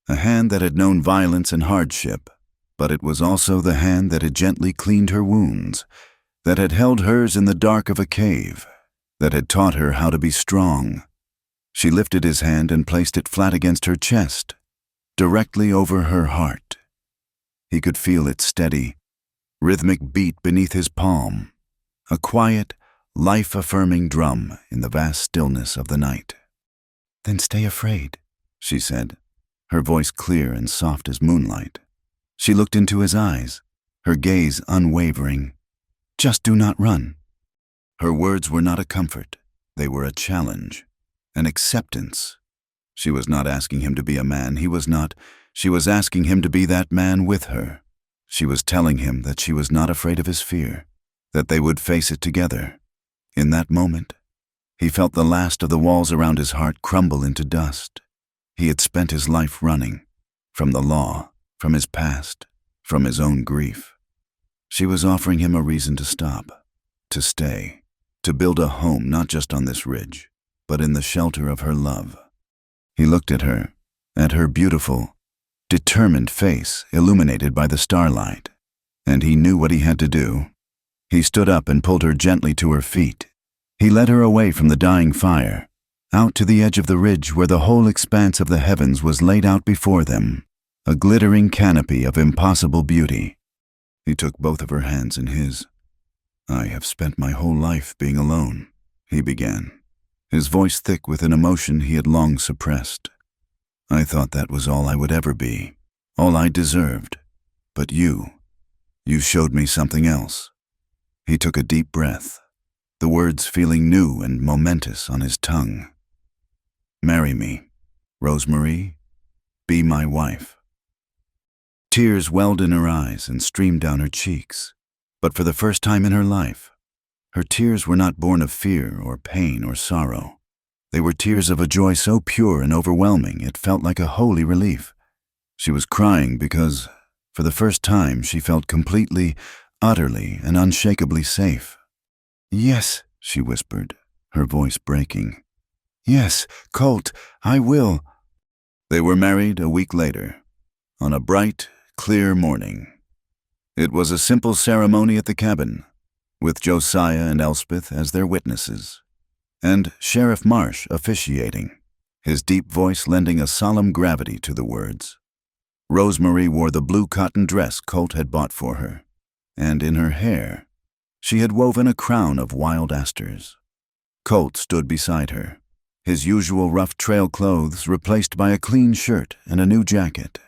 a hand that had known violence and hardship, but it was also the hand that had gently cleaned her wounds, that had held hers in the dark of a cave, that had taught her how to be strong. She lifted his hand and placed it flat against her chest, directly over her heart. He could feel its steady, rhythmic beat beneath his palm, a quiet, life-affirming drum in the vast stillness of the night. "Then stay afraid," she said, her voice clear and soft as moonlight. She looked into his eyes, her gaze unwavering. "Just do not run." Her words were not a comfort, they were a challenge, an acceptance. She was not asking him to be a man he was not. She was asking him to be that man with her. She was telling him that she was not afraid of his fear, that they would face it together. In that moment, he felt the last of the walls around his heart crumble into dust. He had spent his life running, from the law, from his past, from his own grief. She was offering him a reason to stop, to stay, to build a home not just on this ridge, but in the shelter of her love. He looked at her beautiful, determined face illuminated by the starlight, and he knew what he had to do. He stood up and pulled her gently to her feet. He led her away from the dying fire, out to the edge of the ridge where the whole expanse of the heavens was laid out before them, a glittering canopy of impossible beauty. He took both of her hands in his. "I have spent my whole life being alone," he began, his voice thick with an emotion he had long suppressed. "I thought that was all I would ever be, all I deserved. But you showed me something else." He took a deep breath, the words feeling new and momentous on his tongue. "Marry me, Rosemarie. Be my wife." Tears welled in her eyes and streamed down her cheeks, but for the first time in her life, her tears were not born of fear or pain or sorrow. They were tears of a joy so pure and overwhelming it felt like a holy relief. She was crying because, for the first time, she felt completely, utterly, and unshakably safe. "Yes," she whispered, her voice breaking. "Yes, Colt, I will." They were married a week later, on a bright, clear morning. It was a simple ceremony at the cabin, with Josiah and Elspeth as their witnesses, and Sheriff Marsh officiating, his deep voice lending a solemn gravity to the words. Rosemarie wore the blue cotton dress Colt had bought for her, and in her hair, she had woven a crown of wild asters. Colt stood beside her, his usual rough trail clothes replaced by a clean shirt and a new jacket,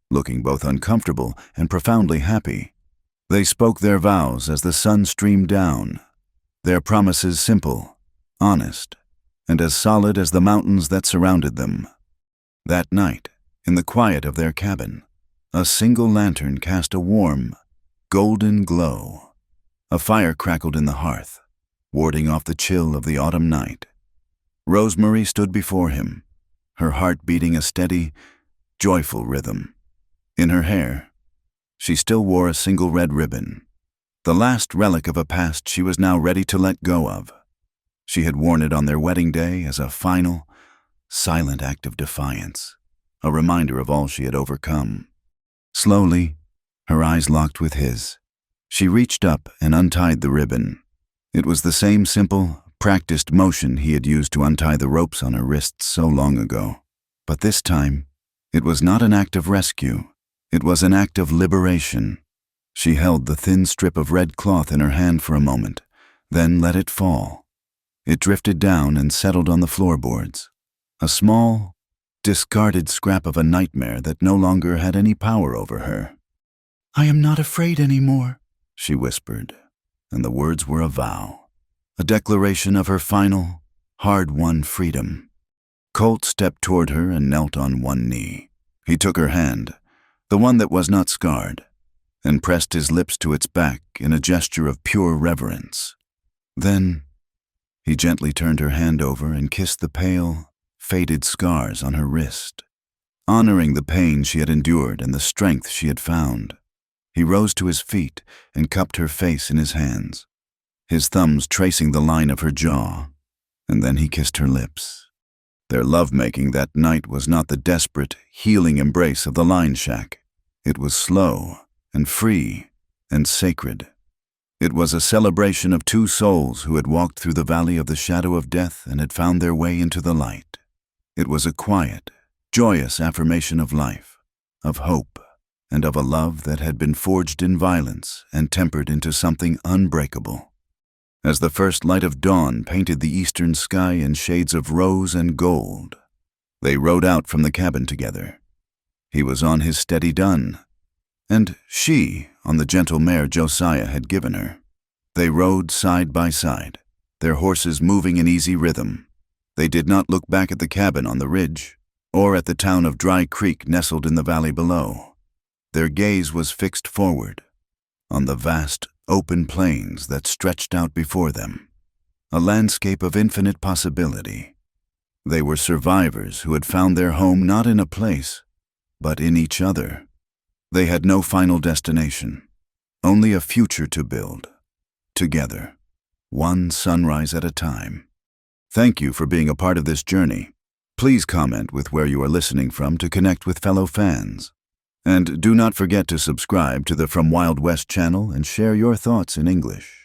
looking both uncomfortable and profoundly happy. They spoke their vows as the sun streamed down, their promises simple, honest, and as solid as the mountains that surrounded them. That night, in the quiet of their cabin, a single lantern cast a warm, golden glow. A fire crackled in the hearth, warding off the chill of the autumn night. Rosemarie stood before him, her heart beating a steady, joyful rhythm. In her hair, she still wore a single red ribbon, the last relic of a past she was now ready to let go of. She had worn it on their wedding day as a final, silent act of defiance, a reminder of all she had overcome. Slowly, her eyes locked with his, she reached up and untied the ribbon. It was the same simple, practiced motion he had used to untie the ropes on her wrists so long ago. But this time, it was not an act of rescue. It was an act of liberation. She held the thin strip of red cloth in her hand for a moment, then let it fall. It drifted down and settled on the floorboards, a small, discarded scrap of a nightmare that no longer had any power over her. "I am not afraid anymore," she whispered, and the words were a vow, a declaration of her final, hard-won freedom. Colt stepped toward her and knelt on one knee. He took her hand, the one that was not scarred, and pressed his lips to its back in a gesture of pure reverence. Then, he gently turned her hand over and kissed the pale, faded scars on her wrist, honoring the pain she had endured and the strength she had found. He rose to his feet and cupped her face in his hands, his thumbs tracing the line of her jaw, and then he kissed her lips. Their lovemaking that night was not the desperate, healing embrace of the line shack. It was slow and free and sacred. It was a celebration of two souls who had walked through the valley of the shadow of death and had found their way into the light. It was a quiet, joyous affirmation of life, of hope, and of a love that had been forged in violence and tempered into something unbreakable. As the first light of dawn painted the eastern sky in shades of rose and gold, they rode out from the cabin together. He was on his steady dun, and she on the gentle mare Josiah had given her. They rode side by side, their horses moving in easy rhythm. They did not look back at the cabin on the ridge, or at the town of Dry Creek nestled in the valley below. Their gaze was fixed forward, on the vast, open plains that stretched out before them, a landscape of infinite possibility. They were survivors who had found their home not in a place, but in each other. They had no final destination, only a future to build, together, one sunrise at a time. Thank you for being a part of this journey. Please comment with where you are listening from to connect with fellow fans. And do not forget to subscribe to the From Wild West channel and share your thoughts in English.